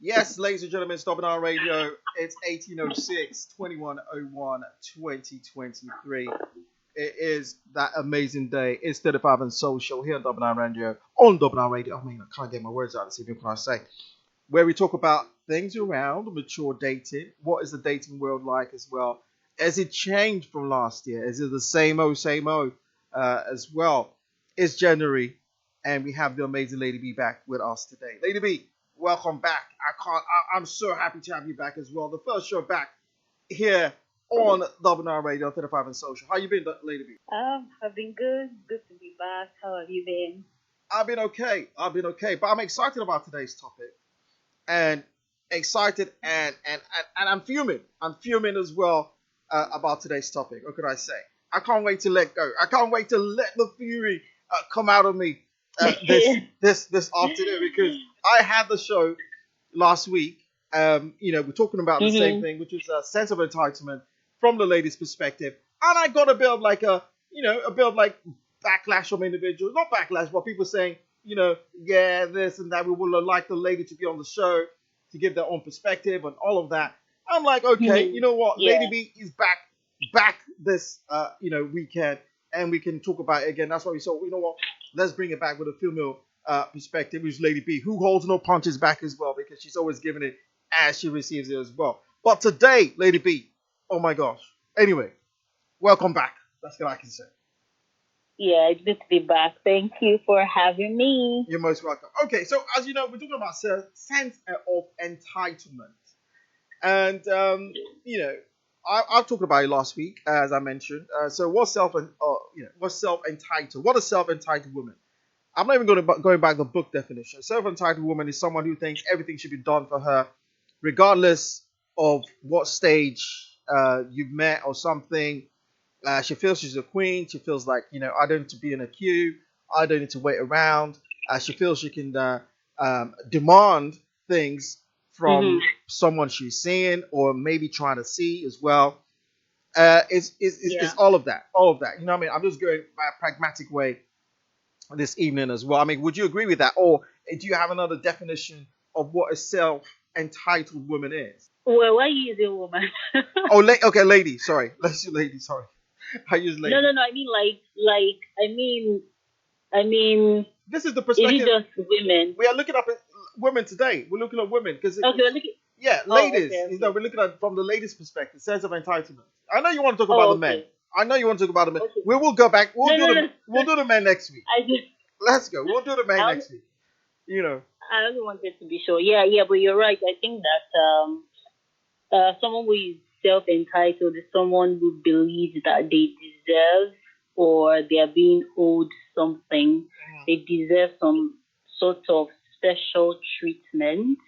Yes, ladies and gentlemen, stopping our radio. It's 1806 2101 2023. It is that amazing day. It's 35 and social here on Double R Radio. On Double R Radio. I mean, I can't get my words out this evening, what can I say? Where we talk about things around mature dating. What is the dating world like as well? Has it changed from last year? Is it the same old as well? It's January, and we have the amazing Lady B back with us today. Lady B, welcome back. I'm so happy to have you back as well. The first show back here on Double R Radio 35 and Social. How you been, Lady B? I've been good. Good to be back. How have you been? I've been okay. But I'm excited about today's topic. And excited and I'm fuming. I'm fuming as well about today's topic. What could I say? I can't wait to let go. I can't wait to let the fury come out of me this afternoon, because I had the show last week. We're talking about the same thing, which is a sense of entitlement from the lady's perspective, and I got a bit of like backlash from individuals, not backlash, but people saying, yeah, this and that. We would like the lady to be on the show to give their own perspective and all of that. I'm like, okay, you know what? Yeah. Lady B is back this weekend, and we can talk about it again. That's why we saw, you know what? Let's bring it back with a female perspective, which is Lady B, who holds no punches back as well, because she's always giving it as she receives it as well. But today, Lady B, oh my gosh. Anyway, welcome back. That's what I can say. Yeah, it's good to be back. Thank you for having me. You're most welcome. Okay, so as you know, we're talking about sense of entitlement. And, I've talked about it last week, as I mentioned. So what's self-entitled? What is self-entitled woman? I'm not even going back to the book definition. Self-entitled woman is someone who thinks everything should be done for her, regardless of what stage you've met or something. She feels she's a queen. She feels like, I don't need to be in a queue. I don't need to wait around. She feels she can demand things from someone she's seeing or maybe trying to see as well. It's all of that. All of that. You know what I mean? I'm just going by a pragmatic way this evening as well. I mean, would you agree with that? Or do you have another definition of what a self-entitled woman is? Well, why you using woman? Okay, lady. Sorry. Let's do lady. Sorry. I use lady. No. I mean. This is the perspective. Is it just women? We are looking up at women today. We're looking at women because. Okay. Ladies. Okay. We're looking at from the ladies' perspective, sense of entitlement. I know you want to talk about the men. I know you want to talk about the men. Okay. We will go back. We'll do the men next week. Let's go. We'll do the men next week. I only wanted to be sure. Yeah, but you're right. I think that someone who is self-entitled is someone who believes that they deserve or they are being owed something. They deserve some sort of special treatment,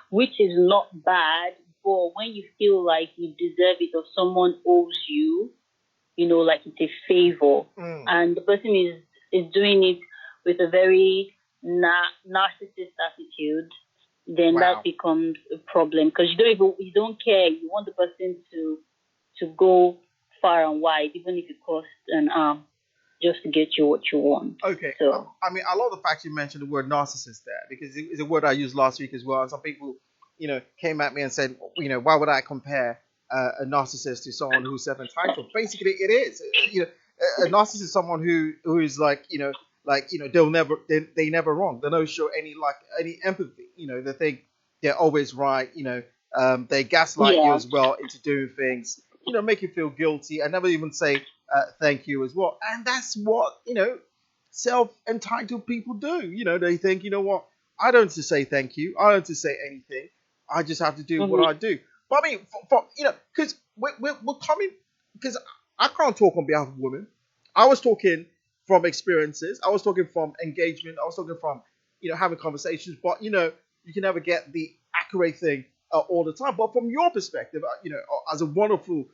which is not bad. But when you feel like you deserve it or someone owes you, like it's a favor, and the person is doing it with a very narcissist attitude, then that becomes a problem, because you don't care. You want the person to go far and wide, even if it costs an arm, just to get you what you want. Okay. So I mean, I love the fact you mentioned the word narcissist there, because it's a word I used last week as well. And some people, came at me and said, why would I compare a narcissist to someone who's self-entitled? Basically, it is. A narcissist is someone who is like, they never wrong. They don't show any empathy. They think they're always right. They gaslight you as well into doing things. Make you feel guilty and never even say thank you as well. And that's what self-entitled people do. They think, what, I don't have to say thank you. I don't have to say anything. I just have to do what I do. But I mean, because we're coming, because I can't talk on behalf of women. I was talking from experiences. I was talking from engagement. I was talking from, having conversations. But, you can never get the accurate thing all the time. But from your perspective, as a wonderful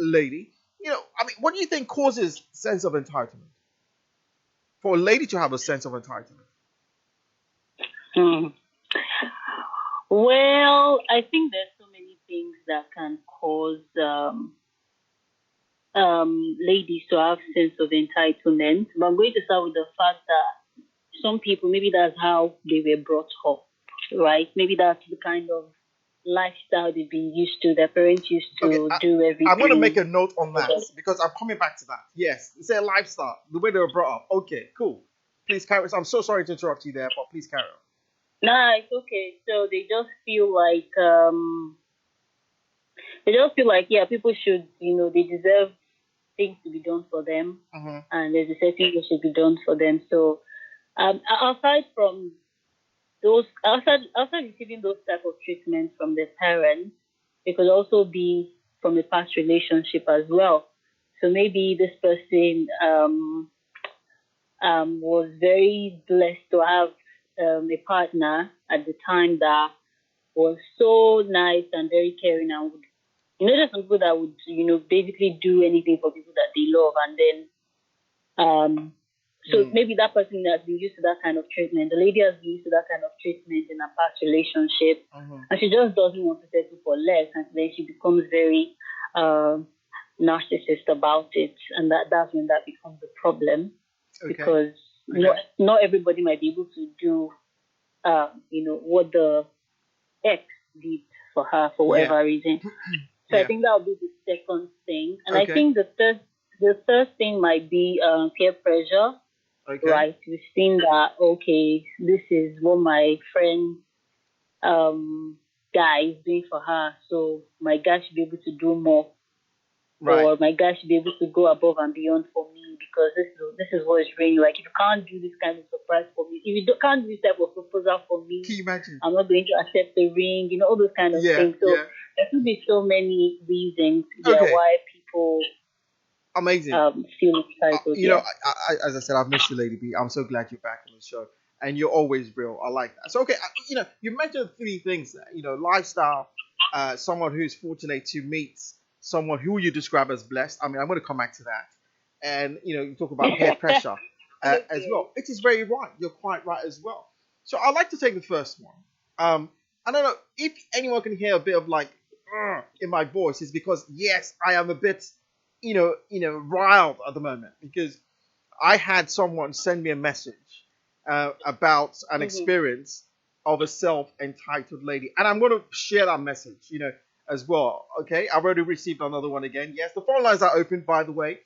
lady, I mean, what do you think causes sense of entitlement? For a lady to have a sense of entitlement? Well, I think there's so many things that can cause ladies to have sense of entitlement. But I'm going to start with the fact that some people, maybe that's how they were brought up. right? Maybe that's the kind of lifestyle they've been used to. Their parents used Okay, to do I'm going to make everything a note on for that them. because I'm coming back to that. Yes, it's a lifestyle, the way they were brought up. Okay, cool. Please carry on. I'm so sorry to interrupt you there, but please carry on. Nah, it's okay. So they just feel like, yeah, people should, they deserve things to be done for them, Hmm. and there's a certain that should be done for them. So aside from those, outside receiving those type of treatments from their parents, it could also be from a past relationship as well. So maybe this person was very blessed to have a partner at the time that was so nice and very caring and would, there's some people that would, basically do anything for people that they love. And then, so Mm. maybe that person has been used to that kind of treatment. The lady has been used to that kind of treatment in a past relationship. Hmm. And she just doesn't want to settle for less. And then she becomes very narcissist about it. And that's when that becomes a problem, Okay. because not everybody might be able to do, what the ex did for her for Yeah. whatever reason. So I Yeah. think that would be the second thing. And I Okay. think the third thing might be peer pressure, Okay. right? We've seen that, okay, this is what my friend guy is doing for her, so my guy should be able to do more, Right. or my guy should be able to go above and beyond for me, because this is what it's really like. If you can't do this kind of surprise for me, if you can't do this type of proposal for Can me, you imagine? I'm not going to accept the ring, all those kind of Yeah. things. So Yeah. there could be so many reasons, Okay. why people Amazing. feel entitled. Yeah. As I said, I've missed you, Lady B. I'm so glad you're back on the show, and you're always real. I like that. So, okay, you mentioned three things there. Lifestyle, someone who's fortunate to meet someone who you describe as blessed. I mean, I'm going to come back to that, and you talk about peer pressure as Okay. well. It is very right. You're quite right as well. So, I'd like to take the first one. I don't know if anyone can hear a bit of like in my voice. Is because yes, I am a bit riled at the moment because I had someone send me a message about an Mhm. experience of a self-entitled lady, and I'm going to share that message, as well. Okay, I've already received another one again. Yes, the phone lines are open, by the way.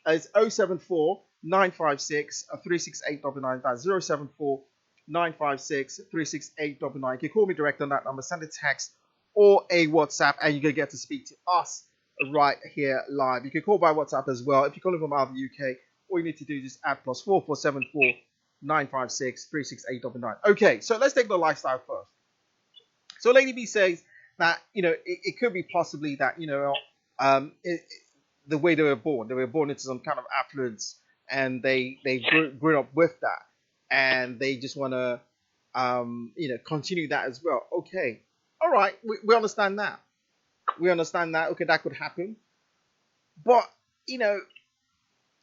It's 074 956 36899. That's 074 956 36899. You can call me direct on that number, send a text or a WhatsApp, and you can get to speak to us right here live. You can call by WhatsApp as well. If you're calling from out of the UK, all you need to do is just add +4474 956 36899. Okay, so let's take the lifestyle first. So Lady B says that it could be possibly that the way they were born into some kind of affluence, and they grew up with that, and they just want to continue that as well. Okay, all right, we understand that. We understand that. Okay, that could happen, but you know,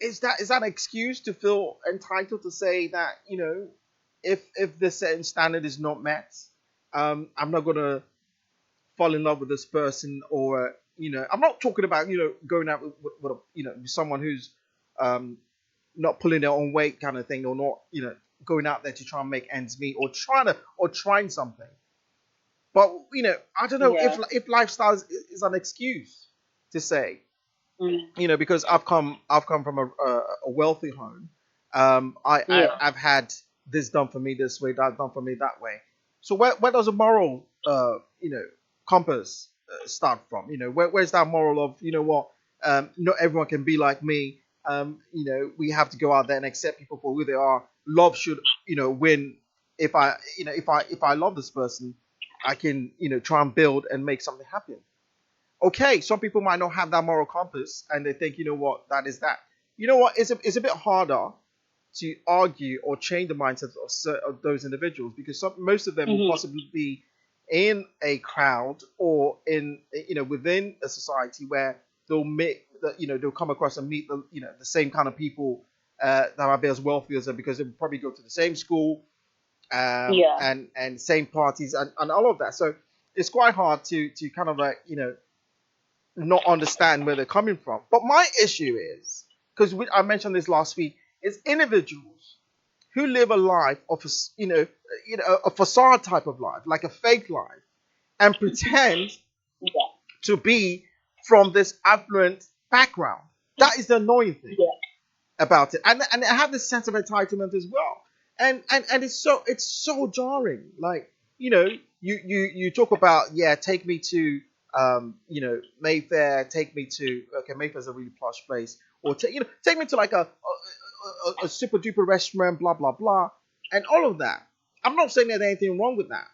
is that an excuse to feel entitled to say that if the certain standard is not met, I'm not gonna fall in love with this person, or I'm not talking about going out with someone who's um not pulling their own weight kind of thing, or not going out there to try and make ends meet, or trying something. But I don't know Yeah. if lifestyle is an excuse to say, Mm. because I've come from a wealthy home. Yeah. I've had this done for me this way, that done for me that way. So where does a moral compass start from? Where's that moral of what, not everyone can be like me. We have to go out there and accept people for who they are. Love should win. If I love this person, I can try and build and make something happen. Okay, some people might not have that moral compass, and they think, what, that is that. You know what? It's a bit harder to argue or change the mindsets of those individuals, because most of them will Mhm. possibly be in a crowd, or in within a society where they'll meet they'll come across and meet the same kind of people that might be as wealthy as them, because they'll probably go to the same school, Yeah. and same parties, and all of that. So it's quite hard to kind of like not understand where they're coming from. But my issue is, because I mentioned this last week, is individuals who live a life of a facade type of life, like a fake life, and pretend Yeah. to be from this affluent background. That is the annoying thing Yeah. about it, and I have this sense of entitlement as well, and it's so jarring. Like, you talk about, yeah, take me to Mayfair, take me to, okay, Mayfair's a really posh place, or take me to like a super duper restaurant, blah blah blah, and all of that. I'm not saying there's anything wrong with that,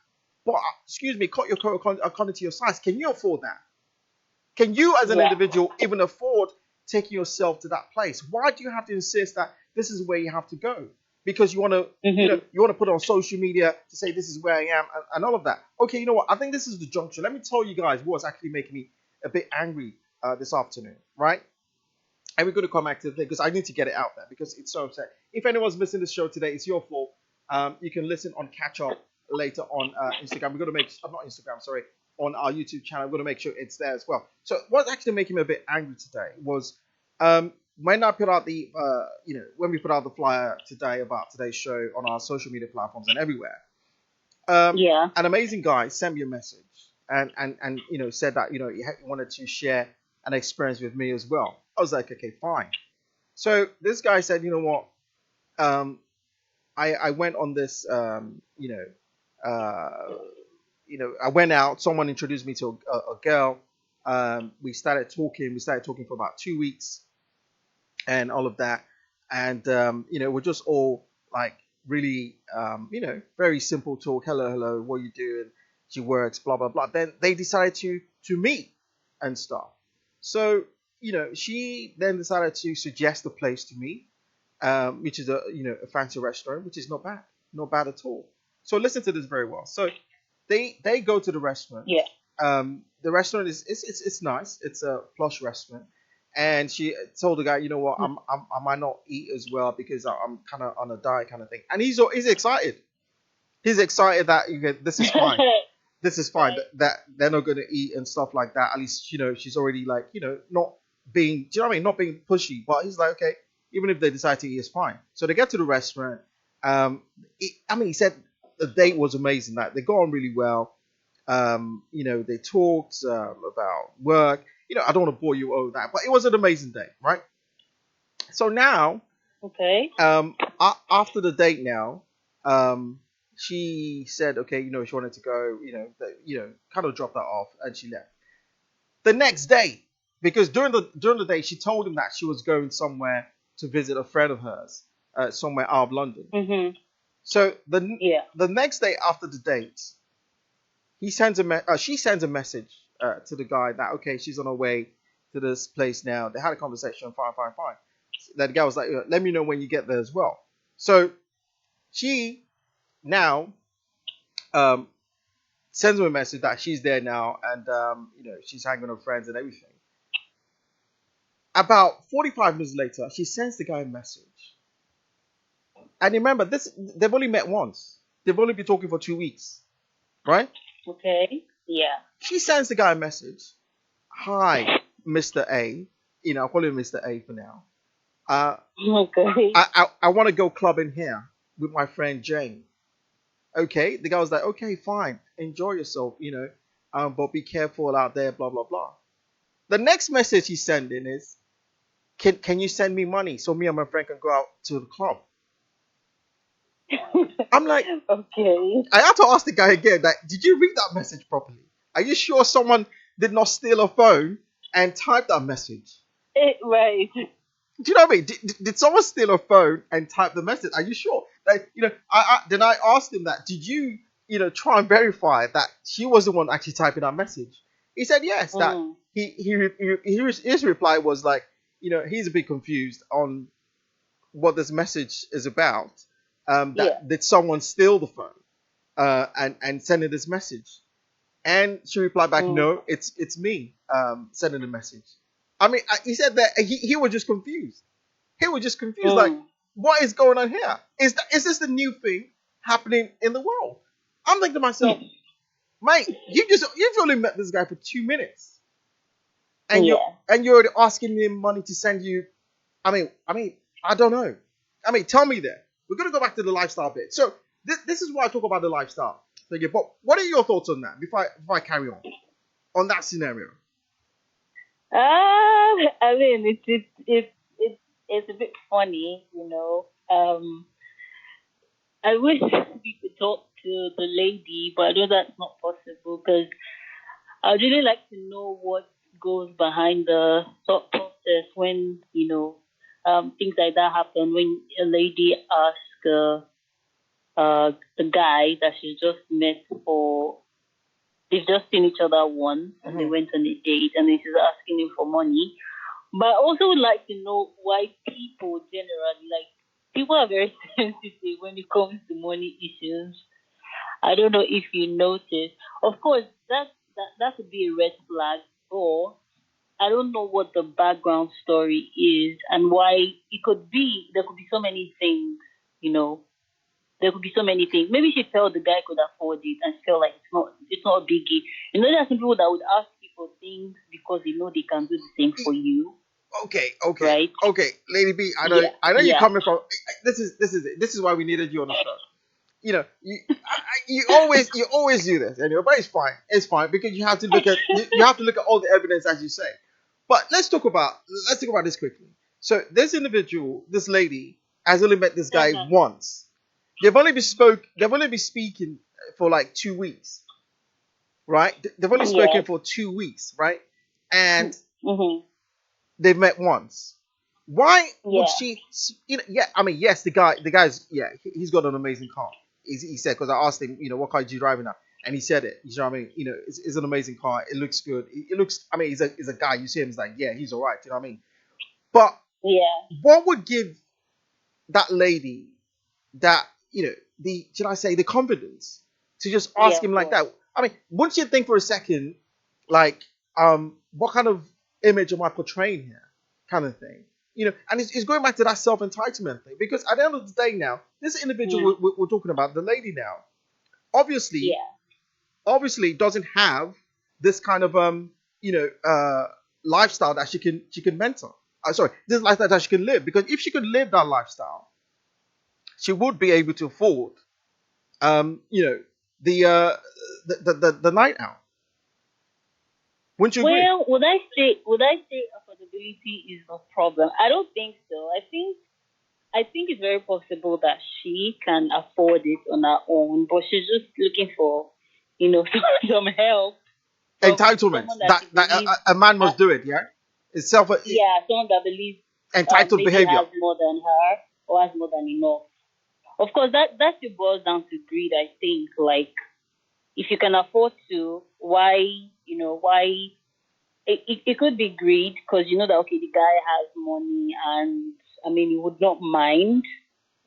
but excuse me, cut your coat according to your size. Can you afford that? Can you, as an Yeah. individual, even afford taking yourself to that place? Why do you have to insist that this is where you have to go? Because you want to, you want to put it on social media to say this is where I am, and all of that. Okay, you know what? I think this is the juncture. Let me tell you guys what's actually making me a bit angry this afternoon, right? And we're going to come back to the thing because I need to get it out there because it's so upset. If anyone's missing the show today, it's your fault. You can listen on catch up later on Instagram. We're going to make, not Instagram, sorry, on our YouTube channel. We're going to make sure it's there as well. So what's actually making me a bit angry today was when I put out the, when we put out the flyer today about today's show on our social media platforms and everywhere. Yeah. An amazing guy sent me a message and said that he wanted to share an experience with me as well. I was like, okay, fine. So this guy said, you know what, I went on this, I went out. Someone introduced me to a girl. We started talking. We started talking for about 2 weeks, and all of that. And we're just all like really, very simple talk. Hello, hello. What you doing? She works. Blah blah blah. Then they decided to meet and stuff. So she then decided to suggest a place to meet, which is a fancy restaurant, which is not bad at all. So listen to this very well. So they go to the restaurant. Yeah. The restaurant it's nice. It's a plush restaurant, and she told the guy, you know what, I might not eat as well because I'm kind of on a diet kind of thing. And he's excited. He's excited that this is fine. This is fine. That they're not going to eat and stuff like that. At least she's already like not being. Do you know what I mean? Not being pushy. But he's like, okay, even if they decide to eat, it's fine. So they get to the restaurant. He said the date was amazing. That they got on really well. They talked about work. I don't want to bore you over that, but it was an amazing day, right? So now, Okay. after the date now, she said, okay, she wanted to go, kind of dropped that off, and she left. The next day, because during the day, she told him that she was going somewhere to visit a friend of hers, somewhere out of London. Mm-hmm. So the next day after the date, she sends a message to the guy that, okay, she's on her way to this place now. They had a conversation, fine. That guy was like, let me know when you get there as well. So she now sends him a message that she's there now, and she's hanging with her friends and everything. About 45 minutes later, she sends the guy a message. And remember, they've only met once. They've only been talking for 2 weeks, right? Okay. Yeah. She sends the guy a message. Hi, Mr. A. I'll call him Mr. A for now. Okay. I want to go clubbing here with my friend Jane. Okay. The guy was like, okay, fine. Enjoy yourself, but be careful out there, blah, blah, blah. The next message he's sending is, can you send me money so me and my friend can go out to the club? I'm like, okay. I had to ask the guy again, like, did you read that message properly? Are you sure someone did not steal a phone and type that message? Right. Do you know what I mean? Did someone steal a phone and type the message? Are you sure? Like, then I asked him that, did you, try and verify that she was the one actually typing that message? He said yes, that his reply was like, he's a bit confused on what this message is about. Did someone steal the phone and sending this message? And she replied back, no, it's me sending the message. I mean, he said that he was just confused. He was just confused, like, what is going on here? Is this the new thing happening in the world? I'm thinking to myself, mate, you've only met this guy for 2 minutes, and you're already asking him money to send you. I mean, I don't know. I mean, tell me that. we're going to go back to the lifestyle bit. So this is why I talk about the lifestyle thing. But what are your thoughts on that before I carry on that scenario? I mean, it's a bit funny, I wish we could talk to the lady, but I know that's not possible because I'd really like to know what goes behind the thought process when, things like that happen. When a lady asks the guy that she's just met for, they've just seen each other once and they went on a date and then she's asking him for money. But I also would like to know why people generally, like, people are very sensitive when it comes to money issues. I don't know if you notice. Of course, that could be a red flag, or I don't know what the background story is and why it could be. There could be so many things, you know. There could be so many things. Maybe she felt the guy could afford it and felt like it's not a biggie. There are some people that would ask you for things because they know they can do the same for you, right? Okay, Lady B. Yeah, I know you're yeah. coming from. This is why we needed you on the show. You always do this, anyway. But it's fine because you have to look at you have to look at all the evidence as you say. But let's talk about this quickly. So this lady, has only met this guy Uh-huh. once. They've only been speaking for like 2 weeks, right? They've only spoken Yes. for 2 weeks, right? And Mm-hmm. they've met once. Why would Yeah. she? Yeah, I mean, yes, the guy's, yeah, he's got an amazing car. He said, because I asked him, what car are you driving now, and he said it. You know what I mean? It's an amazing car. It looks good. It looks. I mean, he's a guy. You see him, it's like, yeah, he's all right. You know what I mean? But Yeah. what would give that lady that should I say, the confidence to just Yeah. ask him Of like course. that? I mean, wouldn't you think for a second, like, what kind of image am I portraying here, kind of thing? And it's going back to that self entitlement thing, because at the end of the day, now this individual Yeah. we're talking about, the lady now, obviously, Yeah. doesn't have this kind of lifestyle that she can mentor. Sorry, this lifestyle that she can live, because if she could live that lifestyle, she would be able to afford um, you know, the the night out. Wouldn't you agree? Well, would I say affordability is a problem? I don't think so. I think it's very possible that she can afford it on her own, but she's just looking for, some help from Entitlement someone that that she that believes, a man uh, must do it. Yeah, it's self yeah, someone that believes entitled maybe behavior. has more than her or has more than enough. Of course, that still boils down to greed. I think, like, if you can afford to, why it could be greed because you know that okay, the guy has money and I mean, you would not mind.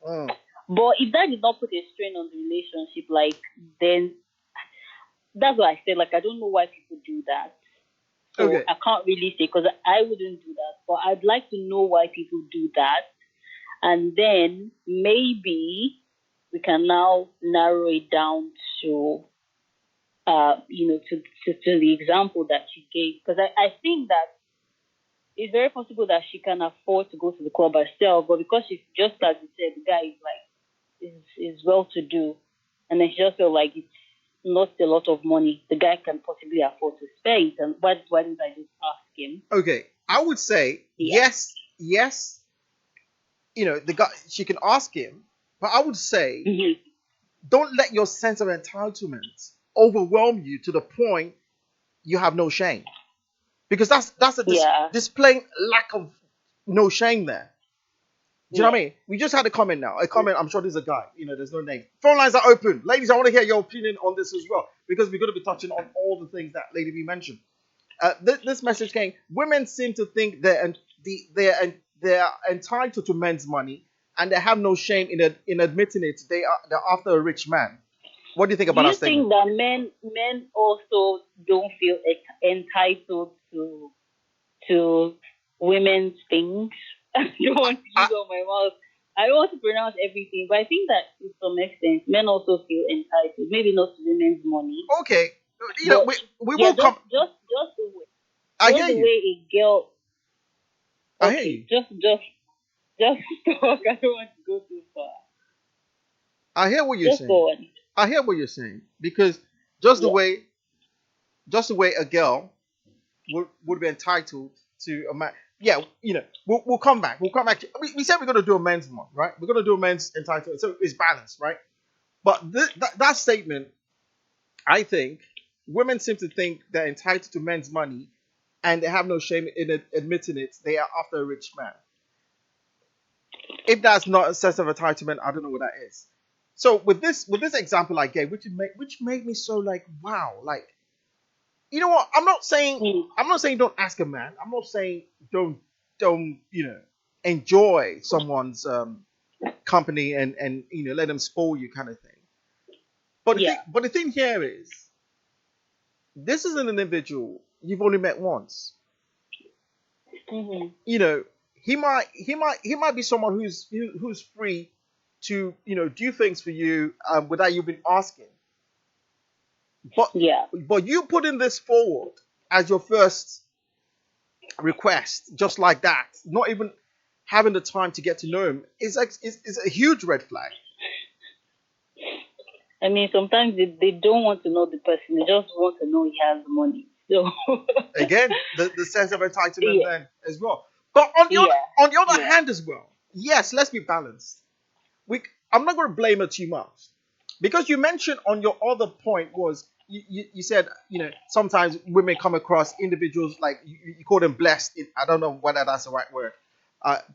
Mm. But if that did not put a strain on the relationship, like, then that's what I said. Like, I don't know why people do that. So Okay, I can't really say because I wouldn't do that. But I'd like to know why people do that. And then maybe we can now narrow it down to, to the example that you gave. Because I think that it's very possible that she can afford to go to the club herself, but because she's just as you said, the guy is like is well to do, and then she just feel like it's not a lot of money. The guy can possibly afford to spare it, and why didn't I just ask him? okay. I would say Yeah. yes, yes. The guy, she can ask him, but I would say Mhm. don't let your sense of entitlement overwhelm you to the point you have no shame, because that's a Yeah. displaying lack of no shame there. Do you know what I Yeah. mean? We just had a comment now. A comment, I'm sure there's a guy. There's no name. Phone lines are open. Ladies, I want to hear your opinion on this as well, because we're going to be touching on all the things that Lady B mentioned. This message came. Women seem to think they're entitled to men's money, and they have no shame in admitting it. They're after a rich man. What do you think Do about that you statement? think that men also don't feel entitled to women's things? I don't want to I, use all my mouth. I don't want to pronounce everything, but I think that to some extent, men also feel entitled. Maybe not to women's money, okay, but we yeah, will come. just I hear the you. way a girl. I hear Okay, you. just talk. I don't want to go too far. I hear what you're Just saying. go on. I hear what you're saying because just the Yeah. way, just the way a girl would be entitled to a man. Yeah, we'll come back. We'll come back. We said we're gonna do a men's one, right? We're gonna do a men's entitled, so it's balanced, right? But that statement, I think, women seem to think they're entitled to men's money, and they have no shame in admitting it. They are after a rich man. If that's not a sense of entitlement, I don't know what that is. So with this example I gave, which made me so like wow, like you know what? Mm. I'm not saying don't ask a man. I'm not saying don't enjoy someone's company and let them spoil you kind of thing. Yeah. But the thing here is this is an individual you've only met once. Hmm. You know, he might be someone who's free to do things for you without you been asking. But Yeah. but you putting this forward as your first request, just like that, not even having the time to get to know him, is a huge red flag. I mean, sometimes they don't want to know the person. They just want to know he has money. So, Again, the sense of entitlement yeah, then as well. But on the other yeah, on the other yeah. hand as well, yes, let's be balanced. I'm not going to blame her too much because you mentioned on your other point was you said sometimes women come across individuals like you call them blessed. I don't know whether that's the right word.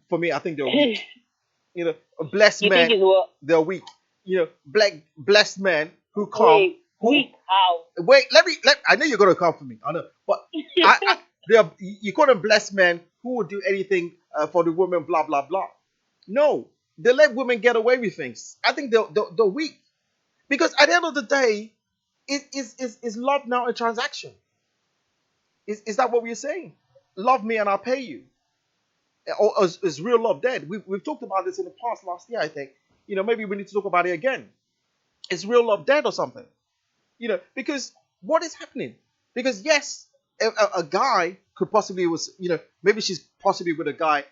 For me, I think they're weak. Blessed You think men, it's what? they're weak. Black blessed men who come Wait, who weak how? wait. I know you're going to come for me. I know, but you call them blessed men who will do anything for the woman. Blah blah blah. No, they let women get away with things. I think they're weak because at the end of the day, is love now a transaction? Is that what we're saying? Love me and I'll pay you, or is real love dead? We've talked about this in the past last year. I think maybe we need to talk about it again. Is real love dead or something? Because what is happening? Because yes, a guy could possibly was maybe she's possibly with a guy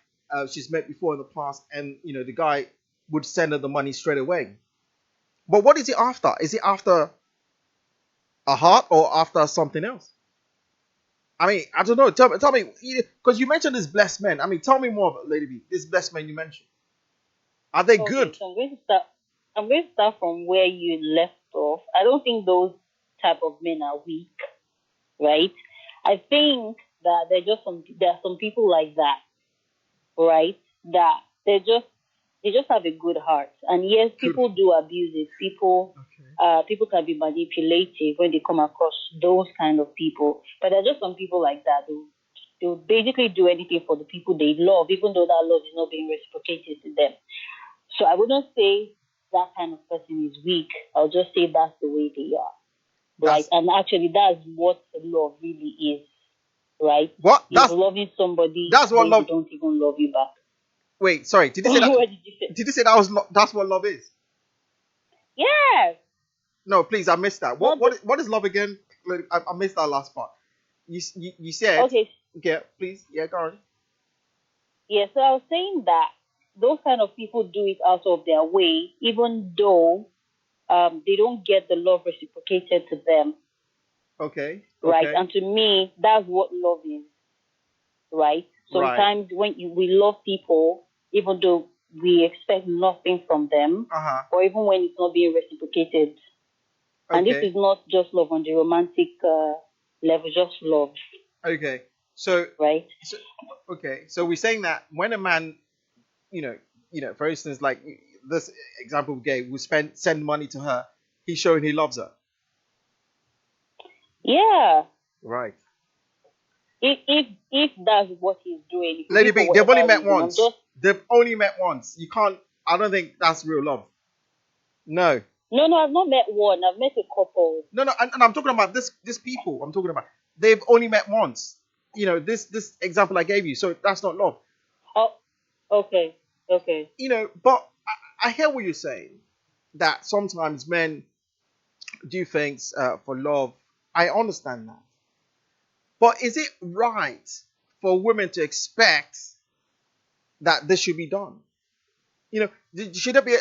she's met before in the past, and the guy would send her the money straight away. But what is he after? Is he after a heart or after something else? I mean, I don't know. Tell me, because you mentioned this blessed man. I mean, tell me more about Lady B. This blessed man you mentioned. Are they Okay, good? so I'm going to start. I'm going to start from where you left off. I don't think those type of men are weak, right? I think that there are some people like that, right? That they just have a good heart. And yes, Good. people do abuse it. Okay. People can be manipulative when they come across those kind of people. But there are just some people like that who they'll basically do anything for the people they love, even though that love is not being reciprocated to them. So I wouldn't say that kind of person is weak. I'll just say that's the way they are, right? That's And actually, that's what love really is, right? what. You're loving somebody That's and what then they love. don't even love you back. Wait, sorry. Did you say that? What did you say? Did you say that was? That's what love is? Yes. No, please, I missed that. What Not what just what is love again? I missed that last part. You said, okay. yeah, please, yeah, go on. Yeah. So I was saying that those kind of people do it out of their way, even though they don't get the love reciprocated to them, Okay, right? okay, And to me, that's what love is, right? right. Sometimes we love people, even though we expect nothing from them, Uh huh. or even when it's not being reciprocated. And this Okay, is not just love on the romantic level, just love, okay. So, right? so okay. So we're saying that when a man, for instance, like this example we gave, we send money to her, he's showing he loves her. Yeah. Right. If that's what he's doing, it could be Lady for B, they've only whatever met reason. I'm once. just They've only met once. You can't. I don't think that's real love. No. no, I've not met one. I've met a couple. No, no, and I'm talking about this people. I'm talking about they've only met once. This example I gave you. So that's not love. Oh, okay, okay. But I hear what you're saying. That sometimes men do things for love. I understand that. But is it right for women to expect that this should be done? Should there be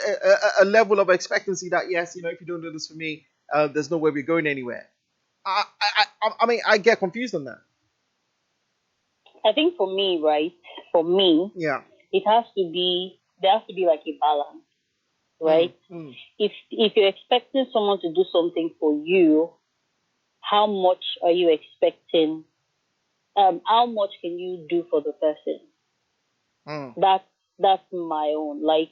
a level of expectancy that yes, if you don't do this for me, there's no way we're going anywhere? I mean, I get confused on that. I think for me, right? For me, Yeah. it has to be there has to be like a balance, Mm, right? mm, If you're expecting someone to do something for you, how much are you expecting? How much can you do for the person? mm, That's my own. Like,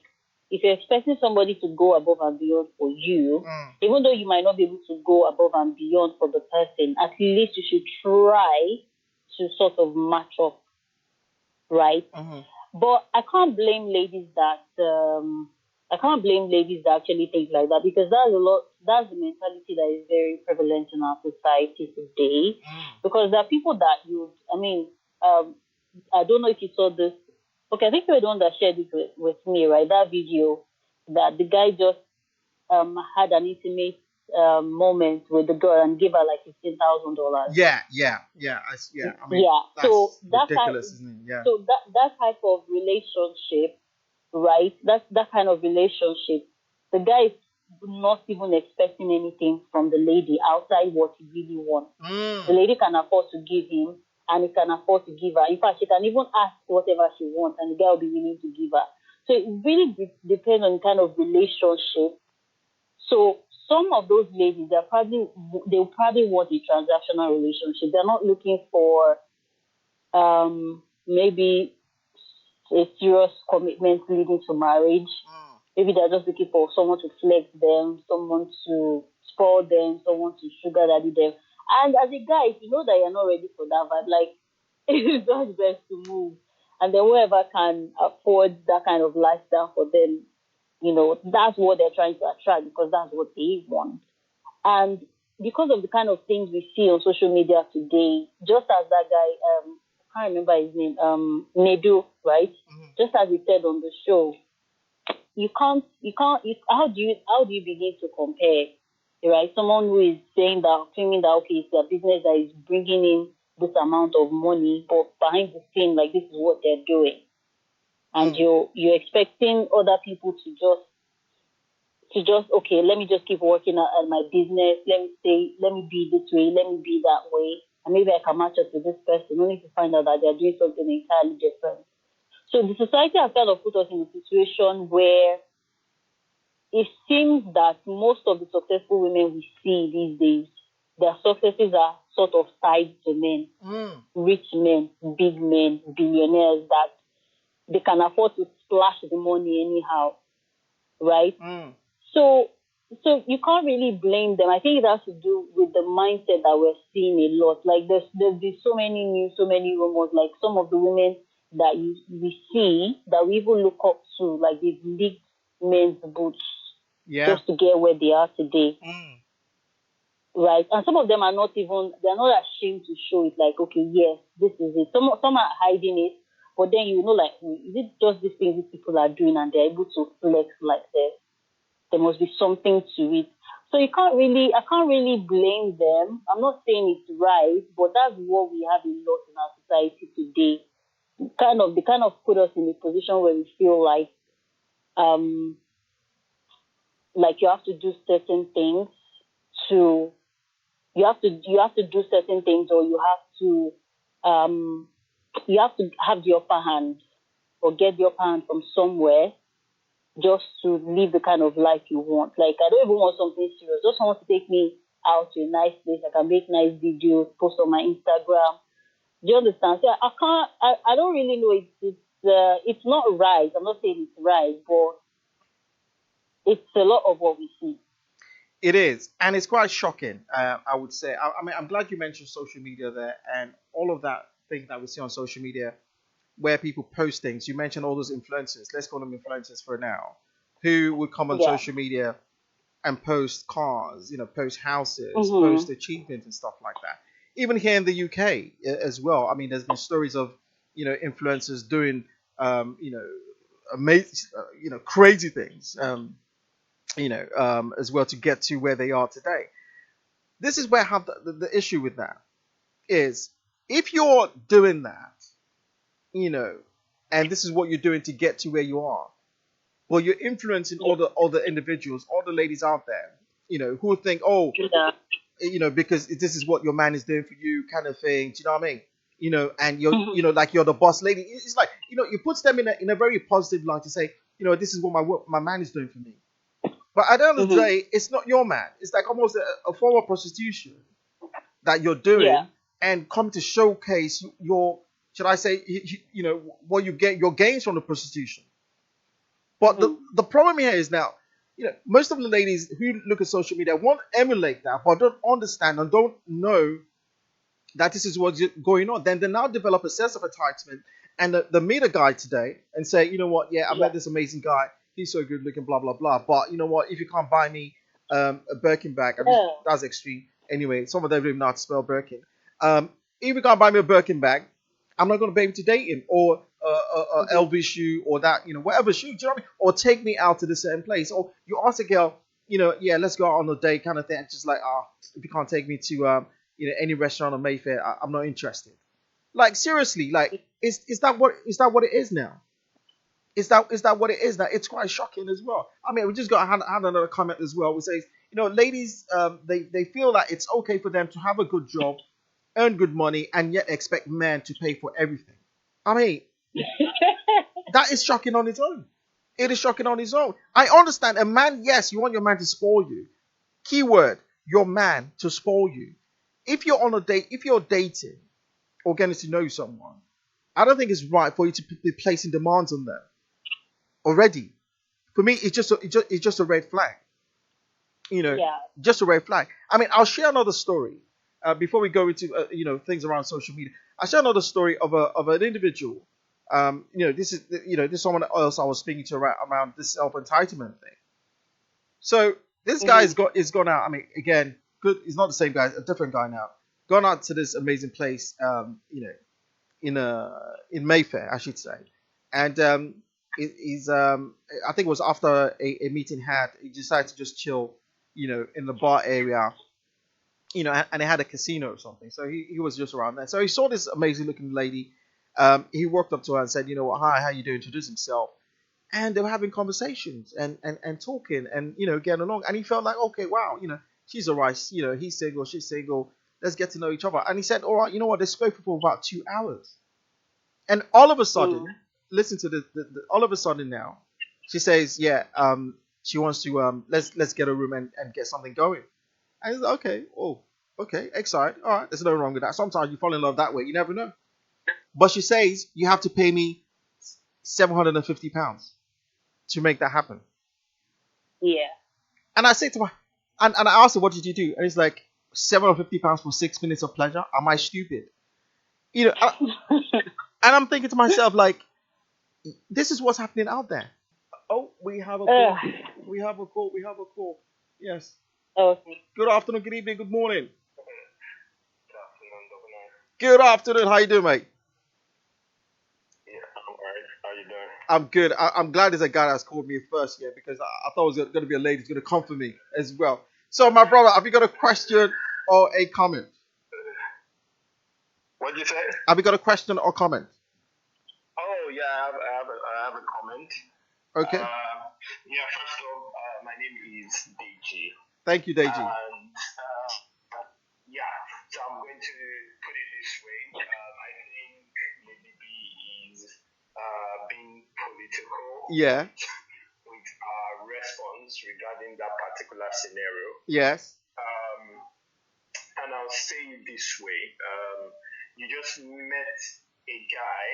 if you're expecting somebody to go above and beyond for you, mm. even though you might not be able to go above and beyond for the person, at least you should try to sort of match up, right? Mhm. But I can't blame ladies that actually think like that, because that's the mentality that is very prevalent in our society today. Mm. Because there are people that um I don't know if you saw this. Okay, I think you were the one that shared it with me, right? That video that the guy just had an intimate moment with the girl and gave her like $15,000. Yeah. I mean, Yeah. So that's ridiculous, isn't it? Yeah. that type of relationship, right? That kind of relationship. The guy is not even expecting anything from the lady outside what he really wants. The Mm. lady can afford to give him, and he can afford to give her. In fact, she can even ask whatever she wants, and the guy will be willing to give her. So it really depends on kind of relationship. So some of those ladies, they'll probably want a transactional relationship. They're not looking for maybe a serious commitment leading to marriage. Mm. Maybe they're just looking for someone to flex them, someone to spoil them, someone to sugar daddy them. And as a guy, if you know that you're not ready for that vibe, like it's just best to move. And then whoever can afford that kind of lifestyle for them, that's what they're trying to attract, because that's what they want. And because of the kind of things we see on social media today, just as that guy, I can't remember his name, Nedu, right? Mhm. Just as he said on the show, how do you begin to compare, right? Someone who is saying that, claiming that, okay, it's their business that is bringing in this amount of money, but behind the scene, like, this is what they're doing. And Mm. you're expecting other people to just okay, let me just keep working at my business. Let me be this way, let me be that way, and maybe I can match up to this person, only to find out that they're doing something entirely different. So the society has kind of put us in a situation where it seems that most of the successful women we see these days, their successes are sort of tied to men, Mm. rich men, big men, billionaires that they can afford to splash the money anyhow, right? Mm. So, so you can't really blame them. I think it has to do with the mindset that we're seeing a lot. Like there's been so many news, so many rumors. Like some of the women that we see that we even look up to, like they've leaked men's boots Yeah. just to get where they are today, Mm. right? And some of them are not even, they're not ashamed to show it. Like, okay, yes, this is it. Some are hiding it, but then like, is it just this thing these people are doing and they're able to flex like this? There must be something to it. So I can't really blame them. I'm not saying it's right, but that's what we have a lot in our society today. They kind of put us in a position where we feel um, like you have to do certain things to, you have to do certain things, or um, you have to have the upper hand or get the upper hand from somewhere just to live the kind of life you want. Like, I don't even want something serious. Just want to take me out to a nice place. I can make nice videos, post on my Instagram. Do you understand? So I can't. I don't really know. It's not right. I'm not saying it's right, but it's a lot of what we see. It is, and it's quite shocking. I would say. I mean, I'm glad you mentioned social media there, and all of that thing that we see on social media, where people post things. You mentioned all those influencers. Let's call them influencers for now, who would come on Yeah. social media and post cars, post houses, Mhm. post achievements and stuff like that. Even here in the UK as well. I mean, there's been stories of influencers doing amazing, crazy things, as well to get to where they are today. This is where I have the issue with that is if you're doing that, you know, and this is what you're doing to get to where you are. Well, you're influencing all the individuals, all the ladies out there, who think, oh, Yeah. because this is what your man is doing for you, kind of thing. Do you know what I mean? And you're, Mhm. like you're the boss lady. It's like, it puts them in a very positive light to say, this is what my man is doing for me. But at the end of the Mhm. day, it's not your man. It's like almost a form of prostitution that you're Yeah. doing, and come to showcase your, should I say, what you get, your gains from the prostitution. But the Mhm. the problem here is now, most of the ladies who look at social media want to emulate that, but don't understand and don't know that this is what's going on. Then they now develop a sense of entitlement, and they meet a guy today and say, you know what, yeah, I Yeah. met this amazing guy. He's so good looking, blah blah blah. But you know what? If you can't buy me a Birkin bag, I mean, Yeah. that's extreme. Anyway, some of them don't even know how to spell Birkin. If you can't buy me a Birkin bag, I'm not going to be able to date him, or a Mhm. LV shoe, or that, whatever shoe. Do you know what I mean? Or take me out to the certain place, or you ask a girl, yeah, let's go out on a date, kind of thing. It's just like, if you can't take me to any restaurant on Mayfair, I'm not interested. Like, seriously, like, is that what it is now? Is that what it is now? It's quite shocking as well. I mean, we just got had another comment as well, which says, ladies, they feel that it's okay for them to have a good job, earn good money, and yet expect men to pay for everything. I mean, that is shocking on its own. It is shocking on its own. I understand a man. Yes, you want your man to spoil you. Keyword: your man to spoil you. If you're on a date, if you're dating or getting to know someone, I don't think it's right for you to be placing demands on them already. For me, it's just a red flag. You know, Yeah. just a red flag. I mean, I'll share another story before we go into things around social media. I'll share another story of an individual. This is someone else I was speaking to around this self entitlement thing. So this guy Mhm. is gone out. I mean, again, good. He's not the same guy. A different guy now. Gone out to this amazing place. In Mayfair, I should say, and he's I think it was after a meeting had. He decided to just chill, in the bar area, and they had a casino or something. So he was just around there. So he saw this amazing looking lady. He walked up to her and said, hi, how you doing? Introduced himself, and they were having conversations and talking and getting along. And he felt like, okay, wow, she's alright. He's single, she's single. Let's get to know each other. And he said, all right, you know what? They spoke for about 2 hours. And all of a Mm. sudden, listen to all of a sudden now, she says, yeah, she wants to let's get a room and get something going. And he's like, okay, oh, okay, excited. All right, there's nothing wrong with that. Sometimes you fall in love that way. You never know. But she says you have to pay me £750 to make that happen. Yeah. And I say to her, and I asked her, what did you do? And it's like, £750 for 6 minutes of pleasure. Am I stupid? You know, and I'm thinking to myself, like, this is what's happening out there. Oh, we have a Ugh. call. We have a call. We have a call. Yes. Okay. Good afternoon, good evening, good morning. Good afternoon. How you doing, mate? Yeah, I'm alright. How you doing? I'm good. I'm glad there's a guy that's called me first, yeah, because I thought it was going to be a lady who's going to come for me as well. So, my brother, have you got a question or a comment? What'd you say? Have you got a question or comment? Oh yeah, I have a comment. Okay. Yeah, first off, my name is DG, Thank you, Deji. and yeah, so I'm going to put it this way. I think Lady B is being political Yeah. with our response regarding that particular scenario. Yes. And I'll say it this way. You just met a guy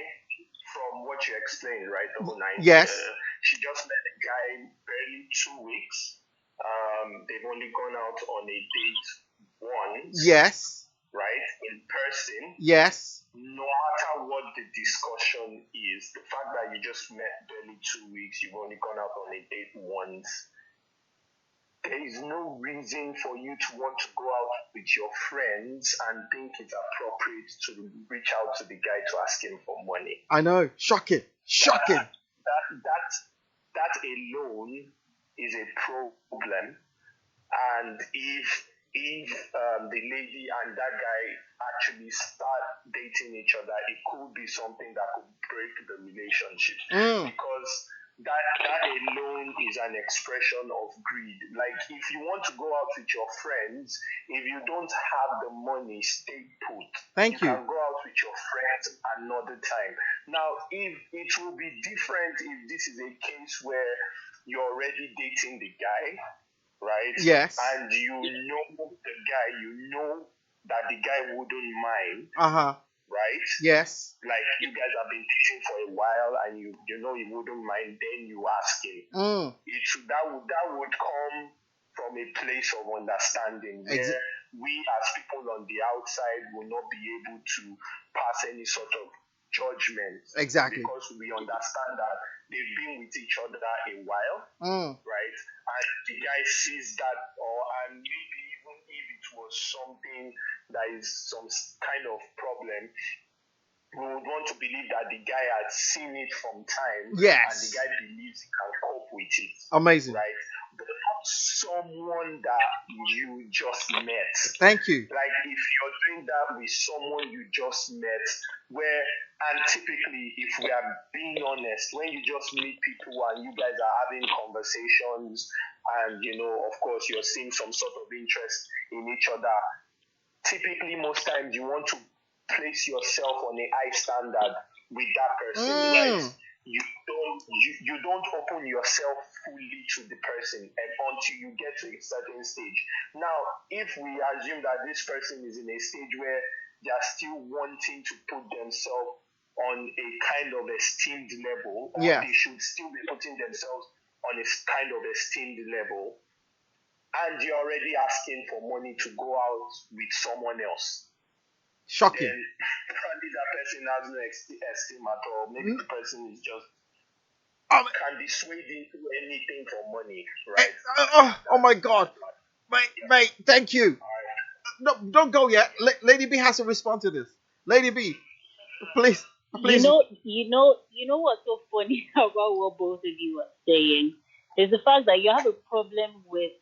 from what you explained, right, Double Nine? Yes. She just met a guy barely 2 weeks. They've only gone out on a date once, Yes. right, in person. Yes. No matter what the discussion is, the fact that you just met barely 2 weeks, you've only gone out on a date once, there is no reason for you to want to go out with your friends and think it's appropriate to reach out to the guy to ask him for money. I know. Shocking. Shocking. That alone is a problem. And if the lady and that guy actually start dating each other, it could be something that could break the relationship. Mm. Because that alone is an expression of greed. Like if you want to go out with your friends, if you don't have the money, stay put. Thank You you. can go out with your friends another time. Now, if it will be different if this is a case where you're already dating the guy, right? Yes. And you know the guy, you know that the guy wouldn't mind, Uh-huh. right? Yes. Like you guys have been dating for a while and you know he wouldn't mind, then you ask him. Mm. That would come from a place of understanding where we as people on the outside will not be able to pass any sort of judgment. Exactly. Because we understand that they've been with each other a while, right? And the guy sees that, and maybe even if it was something that is some kind of problem, we would want to believe that the guy had seen it from time, Yes. and the guy believes he can cope with it. Amazing. Right? But not someone that you just met. Thank you. Like if you're doing that with someone you just met, and typically, if we are being honest, when you just meet people and you guys are having conversations, and of course, you're seeing some sort of interest in each other, typically, most times you want to place yourself on a high standard with that person, right? You don't open yourself fully to the person until you get to a certain stage. Now, if we assume that this person is in a stage where they are still wanting to put themselves on a kind of esteemed level, or they should still be putting themselves on a kind of esteemed level, and you're already asking for money to go out with someone else. Shocking. Then probably that person has no esteem at all. Maybe the person is just can be swayed into anything for money, right? Oh my God, mate, thank you. No, don't go yet. Lady B has to respond to this. Lady B, please. You know what's so funny about what both of you are saying is the fact that you have a problem with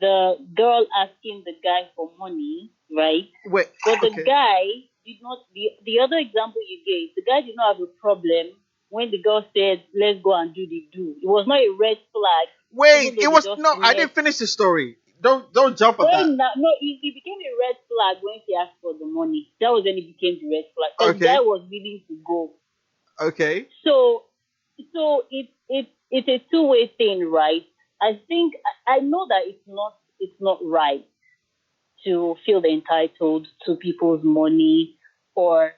the girl asking the guy for money, right? Wait, but the guy did not. The other example you gave, the guy did not have a problem when the girl said, "Let's go and do the do." It was not a red flag. Wait, it was no. I didn't finish the story. Don't jump at that. No, it became a red flag when she asked for the money. That was when it became the red flag. The guy was willing to go. Okay. So it's a two-way thing, right? I think I know that it's not right to feel entitled to people's money, or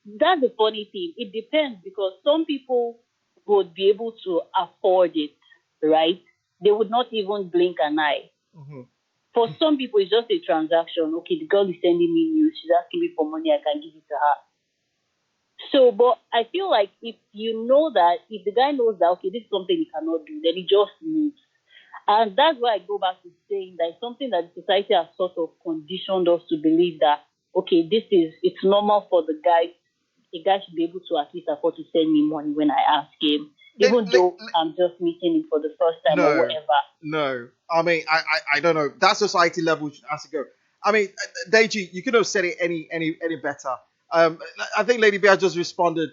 that's the funny thing. It depends, because some people would be able to afford it, right? They would not even blink an eye. Mm-hmm. For some people, it's just a transaction. Okay, the girl is sending me news. She's asking me for money. I can give it to her. So, but I feel like if you know that, if the guy knows that, okay, this is something he cannot do, then he just moves. And that's why I go back to saying that it's something that society has sort of conditioned us to believe that, okay, it's normal for a guy should be able to at least afford to send me money when I ask him, even though I'm just meeting him for the first time or whatever. No, I mean, I don't know. That society level has to go. I mean, Deji, you could have said it any better. I think Lady B has just responded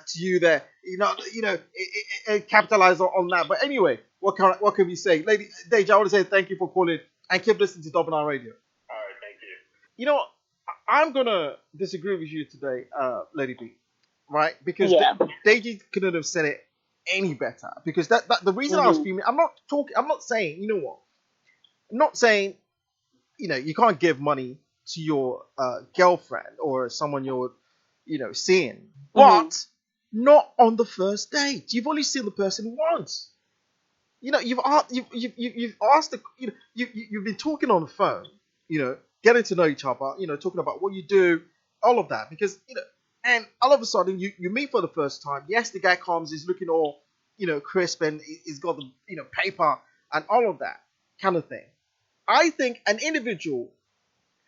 to you there. It capitalized on that. But anyway, what can we say, Lady Deji? I want to say thank you for calling and keep listening to Double R Radio. All right, thank you. You know, I'm gonna disagree with you today, Lady B, right? Because Deji couldn't have said it any better. Because that the reason I was fuming, I'm not saying, you know what? I'm not saying, you can't give money to your girlfriend or someone you're, seeing, but not on the first date. You've only seen the person once. You've asked you've been talking on the phone, getting to know each other, talking about what you do, all of that, because and all of a sudden you meet for the first time. Yes, the guy comes, he's looking all crisp, and he's got the paper and all of that kind of thing. I think an individual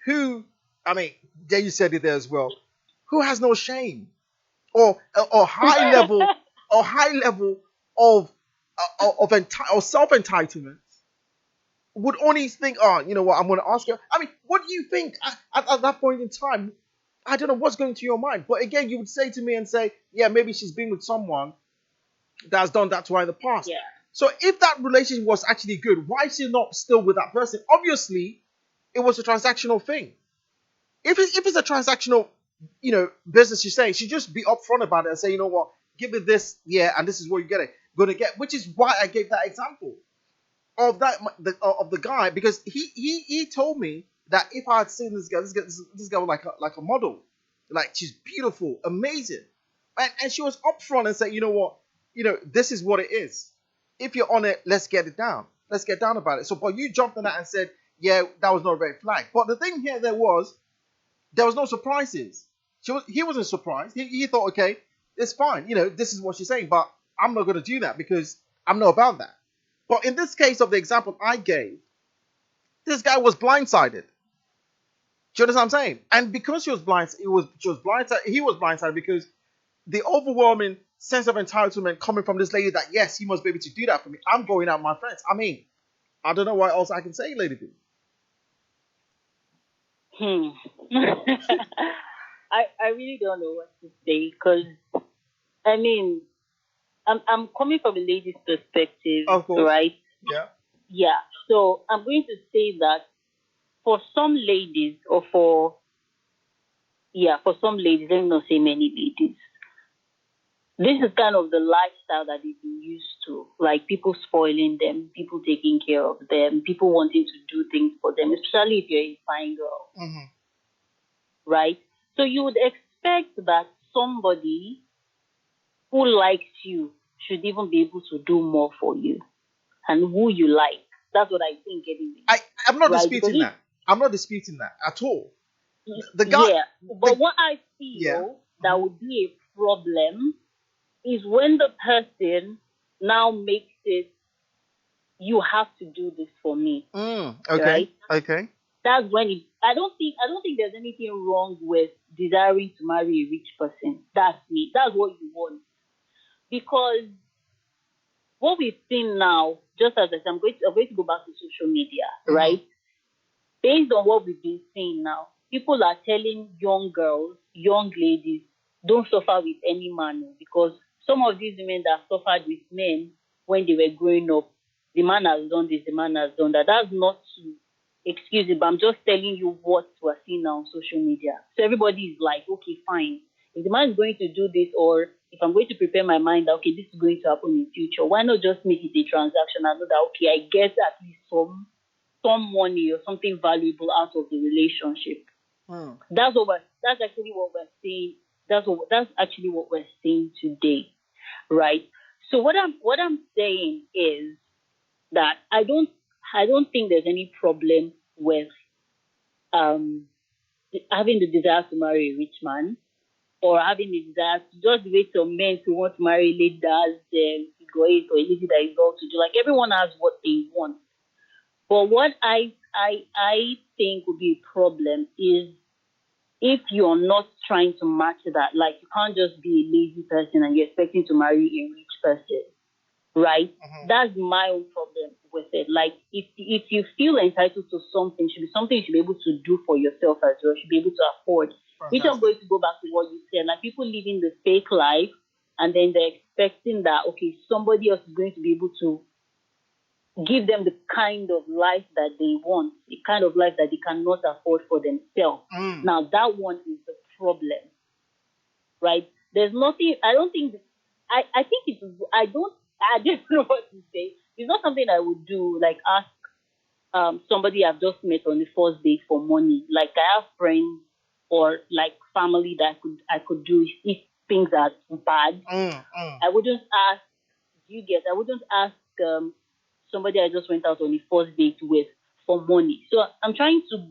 who, I mean, there you said it there as well, who has no shame or high level of self entitlement would only think, oh, you know what, I'm going to ask you. I mean, what do you think at that point in time? I don't know what's going to your mind. But again, you would say to me and say, yeah, maybe she's been with someone that's done that to her in the past. Yeah. So if that relationship was actually good, why is she not still with that person? Obviously, it was a transactional thing. If it's a transactional, business, you say, she just be upfront about it and say, you know what, give me this, yeah, and this is what you're gonna get. Which is why I gave that example of the guy, because he told me that if I had seen this girl was like a model, like she's beautiful, amazing, and she was upfront and said, you know what, this is what it is. If you're on it, let's get it down. Let's get down about it. So, but you jumped on that and said, yeah, that was not a red flag. But the thing here, there was no surprises. He wasn't surprised. He thought, okay, it's fine. This is what she's saying, but I'm not going to do that because I'm not about that. But in this case of the example I gave, this guy was blindsided. Do you understand what I'm saying? And because she was blindsided, he was blindsided because the overwhelming sense of entitlement coming from this lady that, yes, he must be able to do that for me. I'm going out with my friends. I mean, I don't know what else I can say, Lady B. I really don't know what to say because I mean I'm coming from a lady's perspective, Of course. right? Yeah. Yeah. So I'm going to say that for some ladies, for some ladies, let me not say many ladies, this is kind of the lifestyle that they've been used to. Like people spoiling them, people taking care of them, people wanting to do things for them, especially if you're a fine girl. Mm-hmm. Right? So you would expect that somebody who likes you should even be able to do more for you and who you like. That's what I think anyway. I'm not Right? disputing that. I'm not disputing that at all. The guy, Yeah. But what I feel that would be a problem is when the person now makes it, you have to do this for me. Okay. Right? Okay. That's when I don't think there's anything wrong with desiring to marry a rich person. That's me. That's what you want. Because what we've seen now, just as I said, I'm going to go back to social media, right? Based on what we've been seeing now, people are telling young girls, young ladies, don't suffer with any man, because some of these women that suffered with men when they were growing up, the man has done this, the man has done that. That's not to excuse it, but I'm just telling you what we're seeing now on social media. So everybody is like, okay, fine. If the man is going to do this, or if I'm going to prepare my mind that, okay, this is going to happen in the future, why not just make it a transaction and know that, okay, I get at least some money or something valuable out of the relationship. That's actually what we're seeing. That's actually what we're seeing today, right? So what I'm saying is that I don't think there's any problem with having the desire to marry a rich man, or having the desire to just wait some men to want to marry a lady that has great, or a lady that is well to do. Like everyone has what they want. But what I think would be a problem is if you're not trying to match that. Like you can't just be a lazy person and you're expecting to marry a rich person, right? That's my own problem with it. Like if you feel entitled to something, it should be something you should be able to do for yourself as well. You should be able to afford. Which I'm going to go back to what you said. Like people living the fake life, and then they're expecting that, okay, somebody else is going to be able to give them the kind of life that they want, the kind of life that they cannot afford for themselves. Now, that one is the problem, right? There's nothing, I don't think, I think it's, I don't know what to say. It's not something I would do, like ask somebody I've just met on the first date for money. Like I have friends or like family that I could do if things are bad. I wouldn't ask, I wouldn't ask somebody I just went out on the first date with for money. So I'm trying to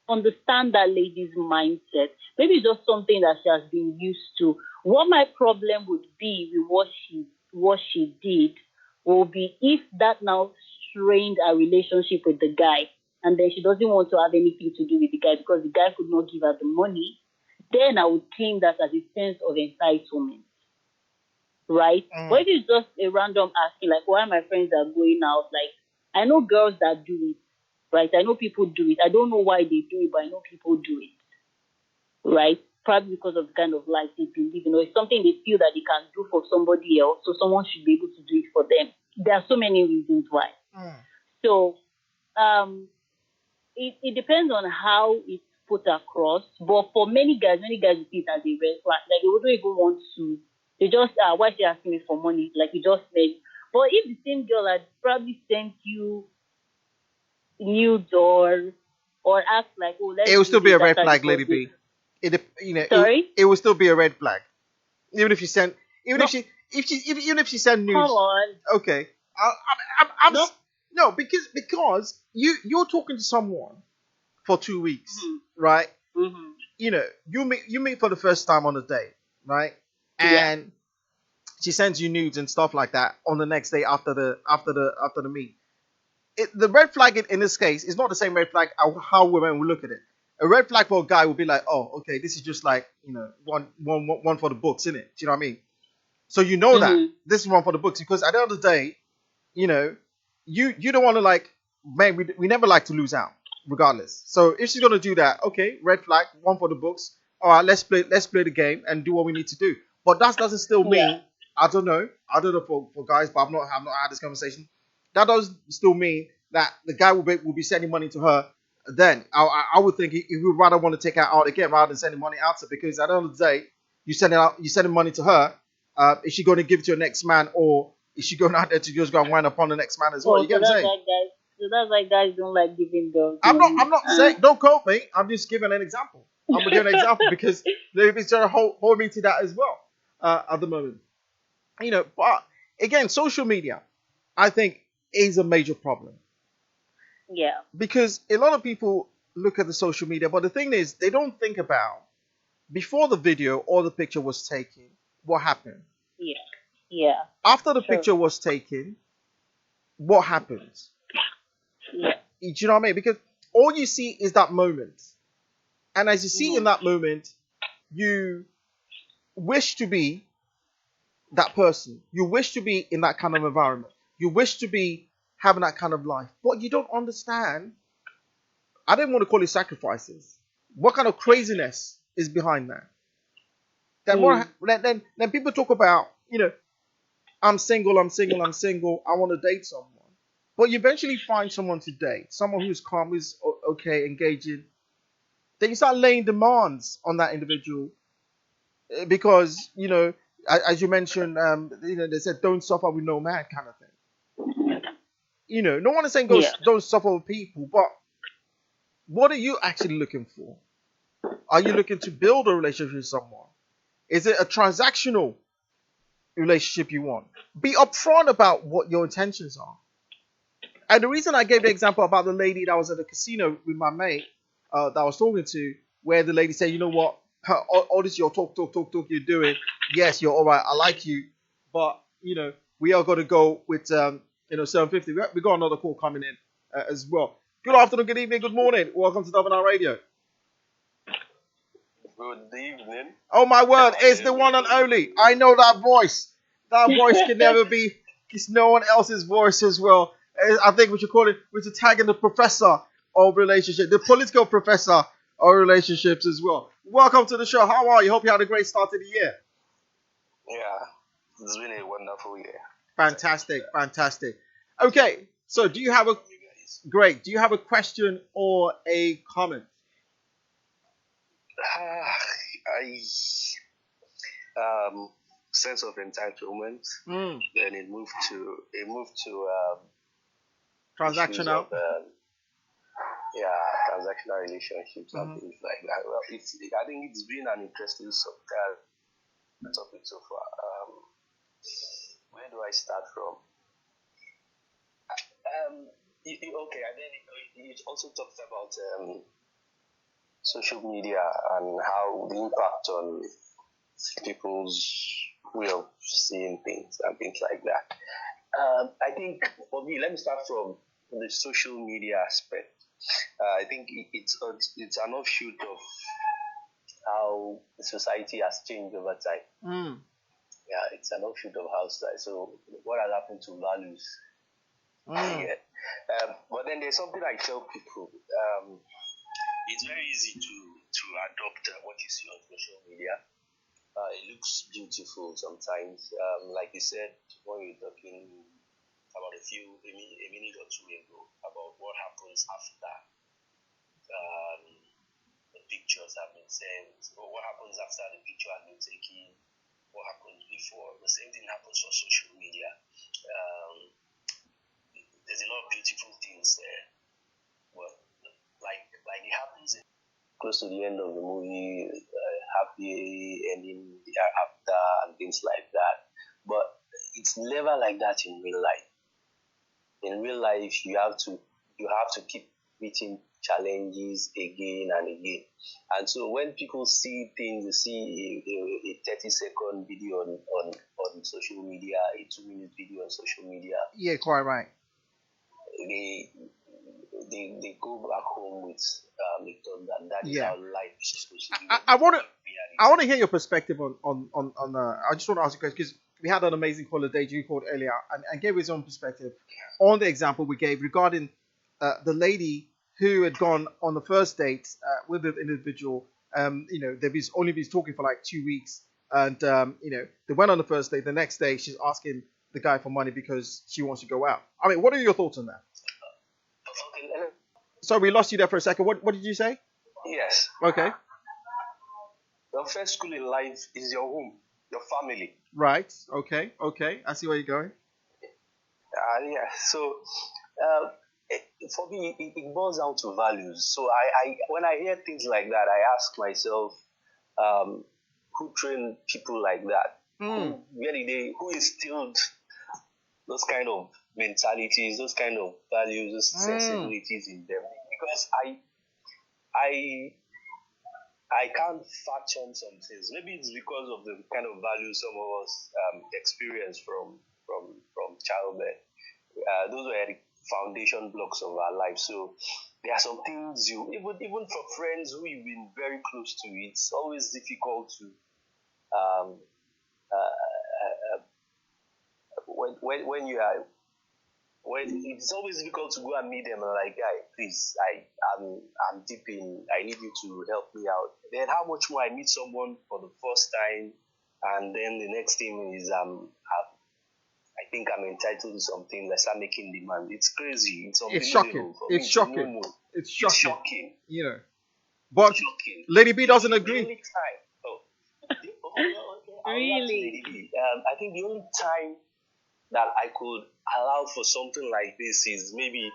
understand that lady's mindset. Maybe it's just something that she has been used to. What my problem would be with what she did will be if that now strained her relationship with the guy, and then she doesn't want to have anything to do with the guy because the guy could not give her the money. Then I would claim that as a sense of entitlement. Right? But if it's just a random asking, like, why my friends are going out, like, I know girls that do it, right? I know people do it. I don't know why they do it, but I know people do it, right? probably because of the kind of life they believe in, or it's something they feel that they can do for somebody else, so someone should be able to do it for them. There are so many reasons why. So it depends on how it's put across. But for many guys see it as a red flag. Like they wouldn't even want to. They just why is she asking me for money? Like you just said. But if the same girl had probably sent you nudes or asked like, oh, let's It will do still be this a red after the flag, Lady first date. B. It, Sorry? it will still be a red flag. Even if you send, even No. even if she send news. Come on. Okay. I'm No. no, because you're talking to someone for 2 weeks, Mm-hmm. right? Mm-hmm. You meet for the first time on a date, right? Yeah. And she sends you nudes and stuff like that on the next day after the meet. The red flag in this case is not the same red flag how women will look at it. A red flag for a guy would be like, oh, okay, this is just like one for the books, isn't it? Do you know what I mean? So you know that Mm-hmm. this is one for the books because at the end of the day, you don't want to like, man, we never like to lose out, regardless. So if she's gonna do that, okay, red flag, one for the books. All right, let's play the game and do what we need to do. But that doesn't still mean Yeah. I don't know for guys, but I've not had this conversation. That does still mean that the guy will be sending money to her. Then I would think he would rather want to take her out again rather than sending money out to her, because at the end of the day, you sending money to her. Is she going to give it to your next man, or is she going out there to just go and wind upon the next man as well? Oh, You get what I'm saying? So that's why guys don't like giving girls I'm money. not saying, don't quote me. I'm just giving an example. I'm gonna give an example because they're trying to hold me to that as well at the moment. But again, social media, I think, is a major problem Yeah. because a lot of people look at the social media, but the thing is, they don't think about before the video or the picture was taken, what happened. Yeah. Yeah. After the True. picture was taken, what happens? Yeah. Do you know what I mean? Because all you see is that moment. And as you see in that moment, you wish to be that person. You wish to be in that kind of environment. You wish to be having that kind of life. But you don't understand. I don't want to call it sacrifices. What kind of craziness is behind that? Then people talk about, I'm single, I'm single, I'm single. I want to date someone. But you eventually find someone to date. Someone who's calm, who's okay, engaging. Then you start laying demands on that individual because as you mentioned, they said don't suffer with no man kind of thing. No one is saying don't suffer with people, but what are you actually looking for? Are you looking to build a relationship with someone? Is it a transactional relationship you want? Be upfront about what your intentions are. And the reason I gave the example about the lady that was at the casino with my mate that I was talking to, where the lady said, you know what, all this your talk you're doing, yes, you're all right, I like you, but we are going to go with 750. We got another call coming in as well. Good afternoon, good evening, good morning. Welcome to WR Radio. Good evening. Oh my word, it's the one and only. I know that voice. That voice can never be. It's no one else's voice as well. I think we should tag in the professor of relationship, the political professor of relationships as well. Welcome to the show. How are you? Hope you had a great start to the year. Yeah, it's been a wonderful year. Fantastic. Okay, so do you have a question or a comment? Sense of entitlement. Then it moved to Transactional. Of, transactional relationships and things like that. Well, I think it's been an interesting topic so far. Where do I start from? Okay, and then it also talks about social media and how the impact on people's way of seeing things and things like that. I think for me, let me start from the social media aspect. I think it's an offshoot of how society has changed over time. Yeah, it's an offshoot of how society. So what has happened to values? Yeah. But then there's something I tell people. It's very easy to adopt what you see on social media. It looks beautiful sometimes. Like you said when we were talking about a minute or two ago about what happens after the pictures have been sent, or what happens after the picture has been taken, what happens before. The same thing happens on social media. There's a lot of beautiful things there, but like it happens close to the end of the movie, happy ending thereafter and things like that. But it's never like that in real life. In real life, you have to keep meeting challenges again and again. And so when people see things, they see a 30-second video on social media, a 2-minute video on social media. Yeah, quite right. They go back home with a thought that is how life is supposed to be. I want to hear your perspective on I just want to ask you guys, because we had an amazing caller, Deji, who called earlier and gave his own perspective on the example we gave regarding the lady who had gone on the first date with the individual. They've only been talking for like 2 weeks, and they went on the first date. The next day, she's asking the guy for money because she wants to go out. I mean, what are your thoughts on that? Sorry, we lost you there for a second. What did you say? Yes. Okay. The first school in life is your home, your family. Right. Okay. I see where you're going. Yeah. So, for me, it boils down to values. So, I when I hear things like that, I ask myself, who trained people like that? Who instilled those kind of mentalities, those kind of values, those sensibilities in them? Because I can't fathom some things. Maybe it's because of the kind of values some of us experience from childhood. Those were the foundation blocks of our life. So there are some things even for friends who you've been very close to, it's always difficult to when it's always difficult to go and meet them and like, guy, please, I'm deep in, I need you to help me out. Then how much more I meet someone for the first time, and then the next thing is I think I'm entitled to something. I start making demand. It's crazy. It's shocking. It's shocking. It's shocking. But shocking. Lady B doesn't agree. The only time, Really? I think the only time that I could allow for something like this is maybe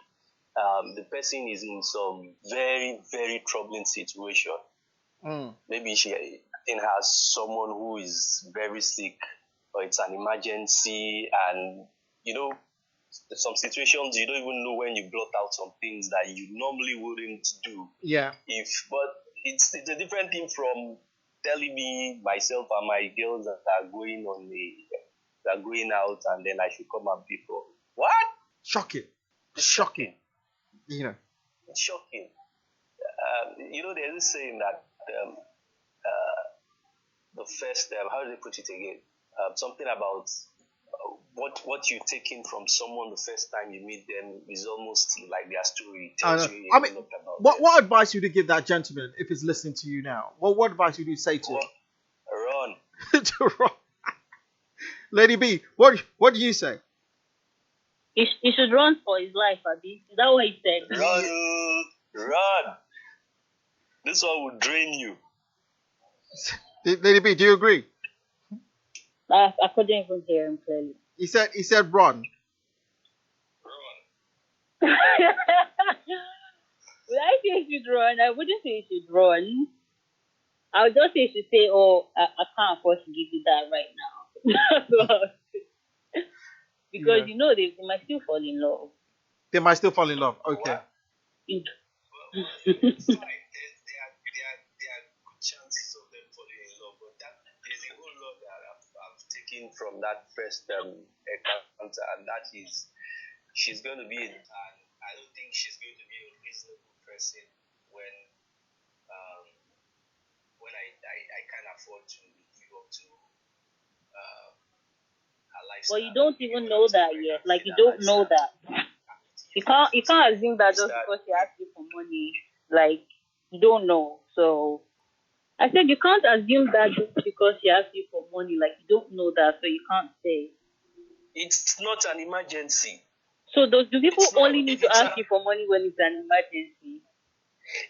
the person is in some very, very troubling situation. Maybe she has someone who is very sick, or it's an emergency, and some situations you don't even know when you blot out some things that you normally wouldn't do. Yeah. But it's a different thing from telling me myself and my girls that are going out, and then I should come and pay for what? Shocking. It's shocking. It's shocking. There's this saying that the first how do they put it again? Something about what you're taking from someone the first time you meet them is almost like their story. What advice would you give that gentleman if he's listening to you now? What advice would you say to him? Run. To run. Lady B, what do you say? He should run for his life, Abi. Is that what he said? Run. This one will drain you. Lady B, do you agree? I couldn't even hear him clearly. He said run. Would I say he should run? I wouldn't say he should run. I would just say he should say, I can't afford to give you that right now. Because they might still fall in love. They might still fall in love. Okay. It's fine. There are good chances of them falling in love, but there's a whole lot that I've taken from that first encounter, and that is she's going to be, and I don't think she's going to be a reasonable person when I can't afford to live up to her lifestyle. Well, you don't even know that yet. Like, you don't know that. You can't assume that just because she asks you for money. Like, you don't know. So I said you can't assume that just because she asks you for money, like you don't know that, so you can't say. It's not an emergency. So do people It's not- only need if to it's ask you for money when it's an emergency?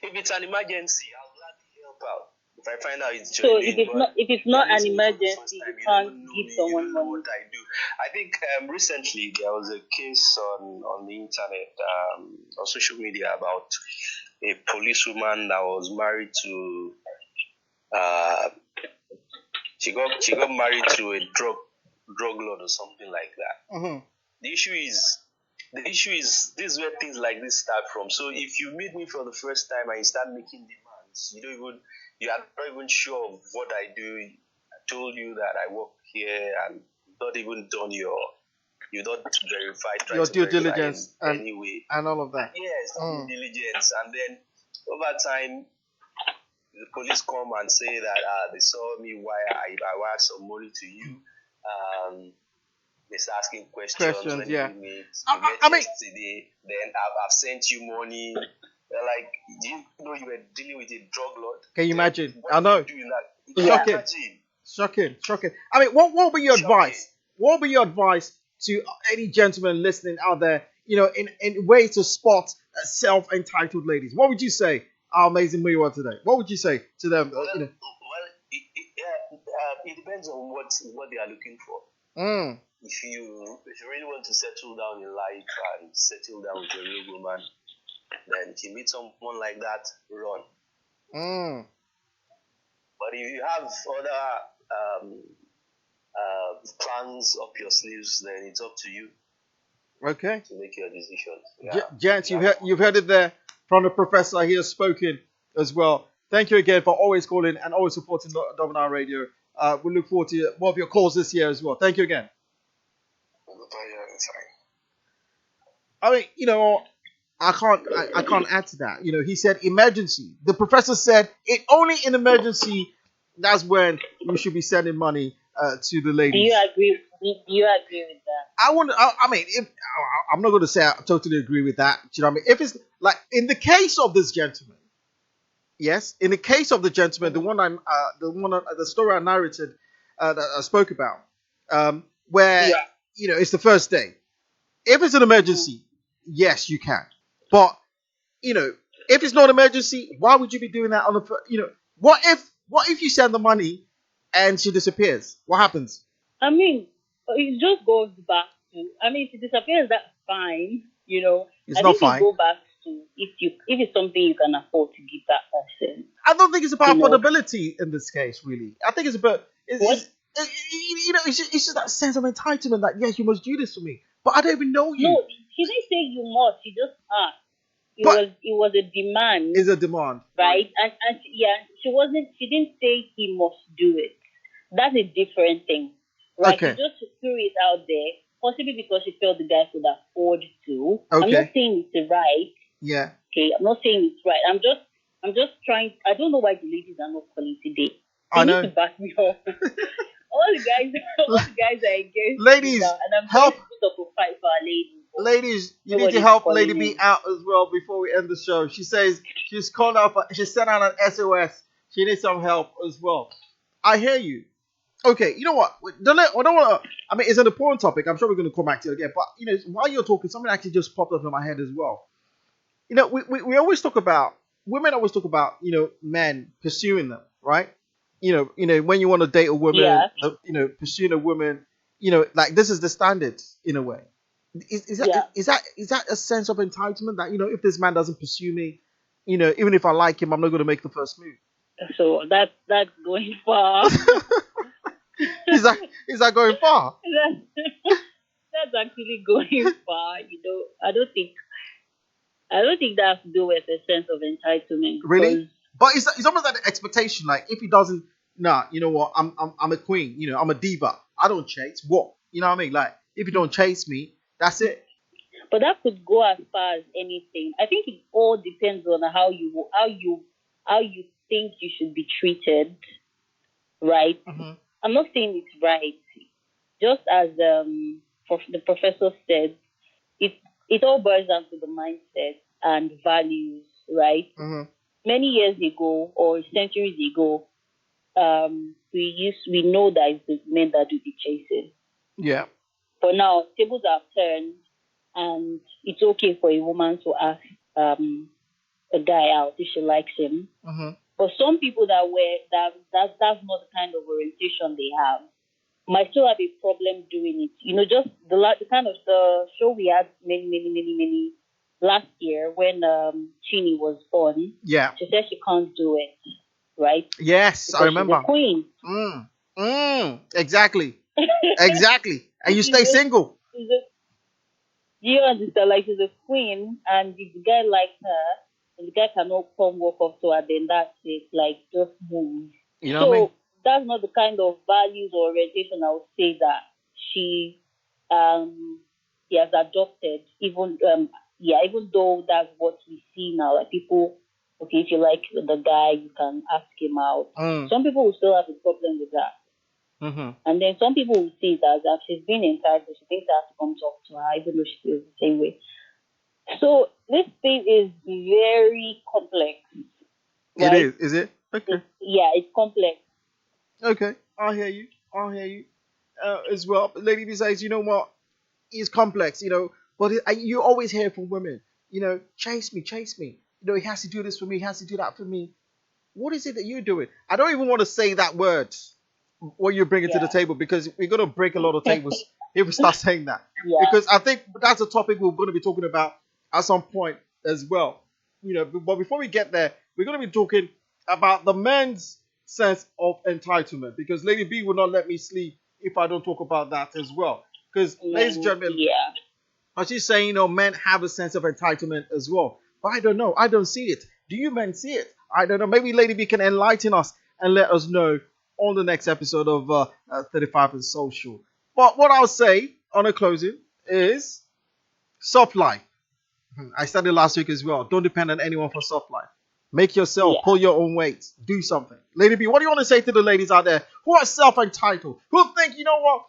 If it's an emergency, I'll gladly help out. If I find out it's So genuine, if it's but not you're an listening for the first emergency, time, you you can't don't know give me, you someone don't know money. what I do. I think recently there was a case on the internet, on social media, about a policewoman that was married to she got married to a drug lord or something like that. Mm-hmm. The issue is this is where things like this start from. So if you meet me for the first time and you start making demands, you are not even sure of what I do. I told you that I work here and not even done you don't verify Your to due verify diligence in any way. and all of that. Yes, due diligence, and then over time the police come and say that they saw me wire I wired some money to you. They start asking questions. When Yeah. did we meet? I mean, Yesterday. Then I've sent you money. They're like, do you know you were dealing with a drug lord? Can you imagine? What I know. do you do in that? You Yeah. can imagine. Shocking. I mean, what would be your Shocking. advice? What would be your advice to any gentleman listening out there? You know, in ways to spot self-entitled ladies. What would you say? How amazing we were today. What would you say to them? Well, it depends on what they are looking for. Mm. If you really want to settle down in life and settle down with a real woman, then if you meet someone like that, run. Mm. But if you have other plans up your sleeves, then it's up to you Okay. to make your decisions. Yeah. Gents, you've heard it there from the professor. He has spoken as well. Thank you again for always calling and always supporting Dominar Radio. We look forward to more of your calls this year as well. Thank you again. I mean, you know, I can't add to that. You know, he said emergency. The professor said it only in emergency. That's when you should be sending money to the ladies. Do you agree? Do you agree with that? I mean, I'm not going to say I totally agree with that. Do you know what I mean? If it's like in the case of this gentleman, yes, in the case of the gentleman, the story I narrated that I spoke about, where you know it's the first day. If it's an emergency, yes, you can. But you know, if it's not an emergency, why would you be doing that on the? You know, what if you send the money and she disappears? What happens? I mean, it just goes back to. I mean, if it disappears, that's fine. You know, It's not fine. It go back to if it's something you can afford to give that person. I don't think it's about You know. affordability in this case, really. I think it's about it's just that sense of entitlement that yes, you must do this for me, but I don't even know you. No, she didn't say you must. She just asked. It was a demand. It's a demand, right? And she didn't say he must do it. That's a different thing. Right? Okay. She just threw it out there, possibly because she felt the guy could afford to. Okay. I'm not saying it's right. Yeah. Okay, I'm not saying it's right. I'm just trying. I don't know why the ladies are not calling today. I They know. need to back me up. all the guys are engaged. Ladies, now, and I'm help. trying to put up a fight for our ladies. Ladies, you need to Nobody's help calling Lady in. B out as well before we end the show. She says she's called out. She sent out an SOS. She needs some help as well. I hear you. Okay, you know what? I don't want to. I mean, it's an important topic. I'm sure we're going to come back to it again. But you know, while you're talking, something actually just popped up in my head as well. You know, we always talk about women. Always talk about men pursuing them, right? You know when you want to date a woman, pursuing a woman. You know, like this is the standard in a way. Is that a sense of entitlement that if this man doesn't pursue me, even if I like him, I'm not going to make the first move. So that's going far. Is that going far? That's actually going far. I don't think that has to do with a sense of entitlement. Really? But it's almost like the expectation. Like if he doesn't, you know what? I'm a queen. I'm a diva. I don't chase. What? You know what I mean? Like if you don't chase me, that's it. But that could go as far as anything. I think it all depends on how you think you should be treated, right? Mm-hmm. I'm not saying it's right. Just as the professor said, it all boils down to the mindset and values, right? Mm-hmm. Many years ago or centuries ago, we know that it's the men that do the chasing. Yeah. For now, tables have turned, and it's okay for a woman to ask a guy out if she likes him. Mm-hmm. But some people that's not the kind of orientation they have, might still have a problem doing it. Just the kind of the show we had many last year when Chini was born. Yeah. She said she can't do it, right? Yes, I Because she's a remember. queen. Exactly. Exactly. And you stay single. Do you understand? Like, she's a queen, and if the guy likes her, and the guy cannot come walk up to her, then that's it. Like, just move. You know what I mean? So that's not the kind of values or orientation I would say that she she has adopted. Even though that's what we see now, like people. Okay, if you like the guy, you can ask him out. Some people will still have a problem with that. Mm-hmm. And then some people will see that she's been entitled, she thinks I have to come talk to her, even though she feels the same way. So this thing is very complex. It Right? is it? Okay. It's complex. Okay. I'll hear you. As well. Lady B says, you know what? It's complex, but you always hear from women, chase me. He has to do this for me, he has to do that for me. What is it that you're doing? I don't even want to say that word, what you're bringing to the table, because we're going to break a lot of tables if we start saying that. Yeah. Because I think that's a topic we're going to be talking about at some point as well. But before we get there, we're going to be talking about the men's sense of entitlement, because Lady B will not let me sleep if I don't talk about that as well. Because, ladies and gentlemen, she's saying, men have a sense of entitlement as well. But I don't know. I don't see it. Do you men see it? I don't know. Maybe Lady B can enlighten us and let us know on the next episode of 35NSocial. But what I'll say on a closing is soft life. I started last week as well. Don't depend on anyone for soft life. Make yourself, pull your own weight, do something. Lady B, what do you want to say to the ladies out there who are self-entitled, who think, you know what,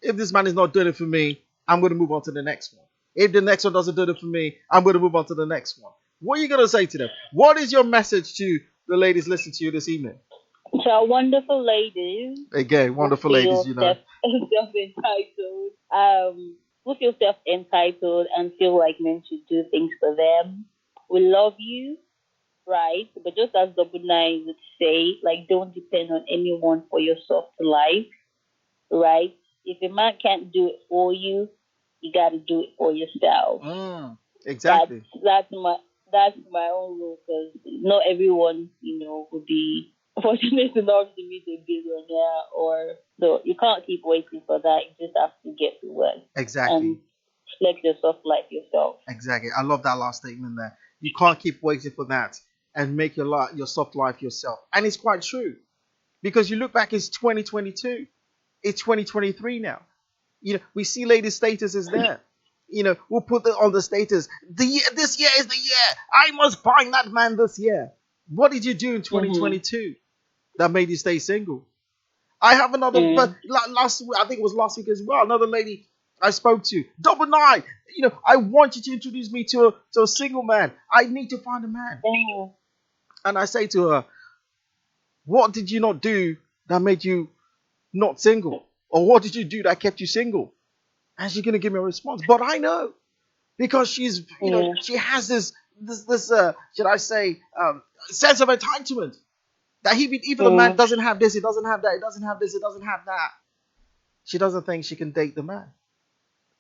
if this man is not doing it for me, I'm going to move on to the next one. If the next one doesn't do it for me, I'm going to move on to the next one. What are you going to say to them? What is your message to the ladies listening to you this evening? To our wonderful ladies. Again, wonderful ladies, Self-entitled. Who feel self-entitled and feel like men should do things for them. We love you, right? But just as Double Nine would say, like, don't depend on anyone for your soft life, right? If a man can't do it for you, you got to do it for yourself. Exactly. That's my own rule, because not everyone, would be fortunate enough to meet a billionaire, so you can't keep waiting for that. You just have to get to work. Exactly. And flex your soft life yourself. Exactly. I love that last statement there. You can't keep waiting for that and make your soft life yourself. And it's quite true, because you look back, it's 2022. It's 2023 now. We see ladies' status is there. We'll put it on the status. This year is the year. I must find that man this year. What did you do in 2022 that made you stay single? I have another, but last week, I think it was last week as well, another lady I spoke to, Double Nine. I want you to introduce me to a single man. I need to find a man. And I say to her, what did you not do that made you not single? Or what did you do that kept you single? And she's going to give me a response. But I know, because she's, she has this should I say, sense of entitlement. That even the man doesn't have this, he doesn't have that, he doesn't have this, he doesn't have that. She doesn't think she can date the man.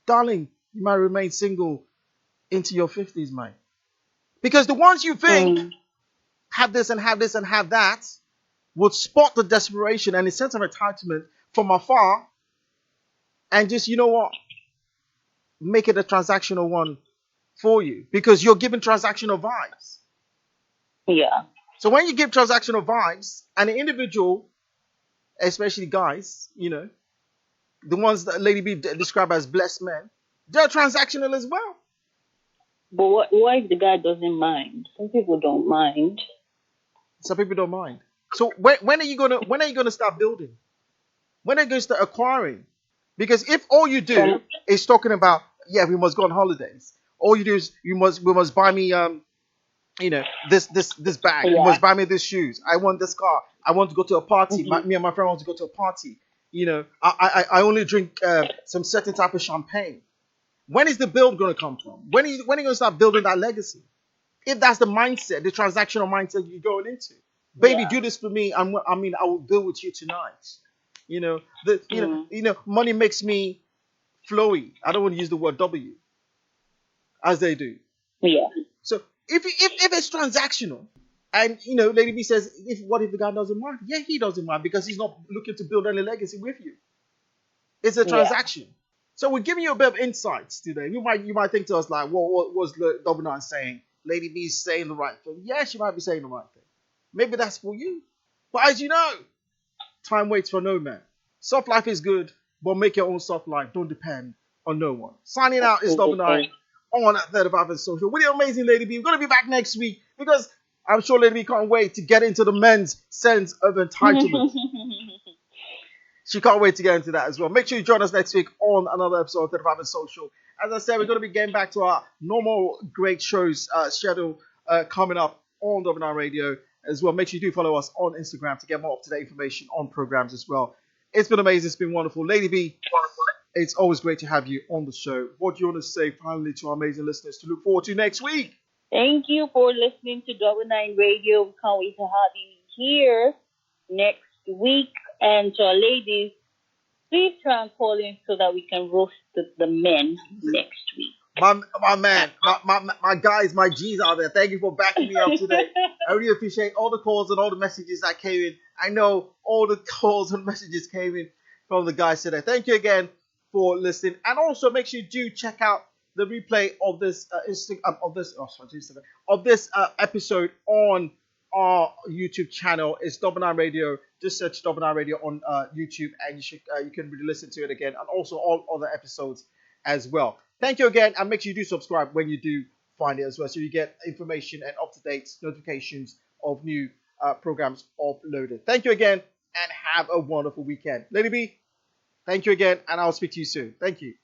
Darling, you might remain single into your 50s, mate. Because the ones you think have this and have this and have that would spot the desperation and the sense of entitlement from afar and just, make it a transactional one for you, because you're giving transactional vibes. Yeah. So when you give transactional vibes, and an individual, especially guys, the ones that Lady B described as blessed men, they're transactional as well. But what if the guy doesn't mind? Some people don't mind. Some people don't mind. So when are you gonna start building? When are you gonna start acquiring? Because if all you do is talking about, we must go on holidays. All you do is we must buy me this bag. You Yeah. must buy me these shoes. I want this car. I want to go to a party. Mhm. Me and my friend want to go to a party. I only drink some certain type of champagne. When is the build going to come from? When are you going to start building that legacy? If that's the mindset, the transactional mindset you're going into, baby, Yeah. do this for me. I will build with you tonight. Mm. Money makes me flowy. I don't want to use the word W as they do. Yeah. So if it's transactional, and Lady B says, if what if the guy doesn't mind? Yeah, he doesn't mind because he's not looking to build any legacy with you. It's a Yeah. transaction. So we're giving you a bit of insights today. You might think to us like, what was Double Nine saying? Lady B's saying the right thing. Yeah, she might be saying the right thing. Maybe that's for you. But as you know, time waits for no man. Soft life is good, but make your own soft life. Don't depend on no one. Signing out is Double Nine Absolutely. on 35NSocial with the amazing Lady B. We're going to be back next week because I'm sure Lady B can't wait to get into the men's sense of entitlement. She can't wait to get into that as well. Make sure you join us next week on another episode of 35NSocial. As I said, we're going to be getting back to our normal great shows schedule coming up on WNR Radio as well. Make sure you do follow us on Instagram to get more up-to-date information on programs as well. It's been amazing. It's been wonderful. Lady B, it's always great to have you on the show. What do you want to say finally to our amazing listeners to look forward to next week? Thank you for listening to Double Nine Radio. We can't wait to have you here next week. And to our ladies, please try and call in so that we can roast the men next week. My man, my guys, my G's out there. Thank you for backing me up today. I really appreciate all the calls and all the messages that came in. I know all the calls and messages came in from the guys today. Thank you again for listening, and also make sure you do check out the replay of this episode on our YouTube channel. It's Double Nine Radio. Just search Double Nine Radio on YouTube, and you can really listen to it again, and also all other episodes as well. Thank you again, and make sure you do subscribe when you do find it as well, so you get information and up-to-date notifications of new programs uploaded. Thank you again, and have a wonderful weekend. Lady B, thank you again, and I'll speak to you soon. Thank you.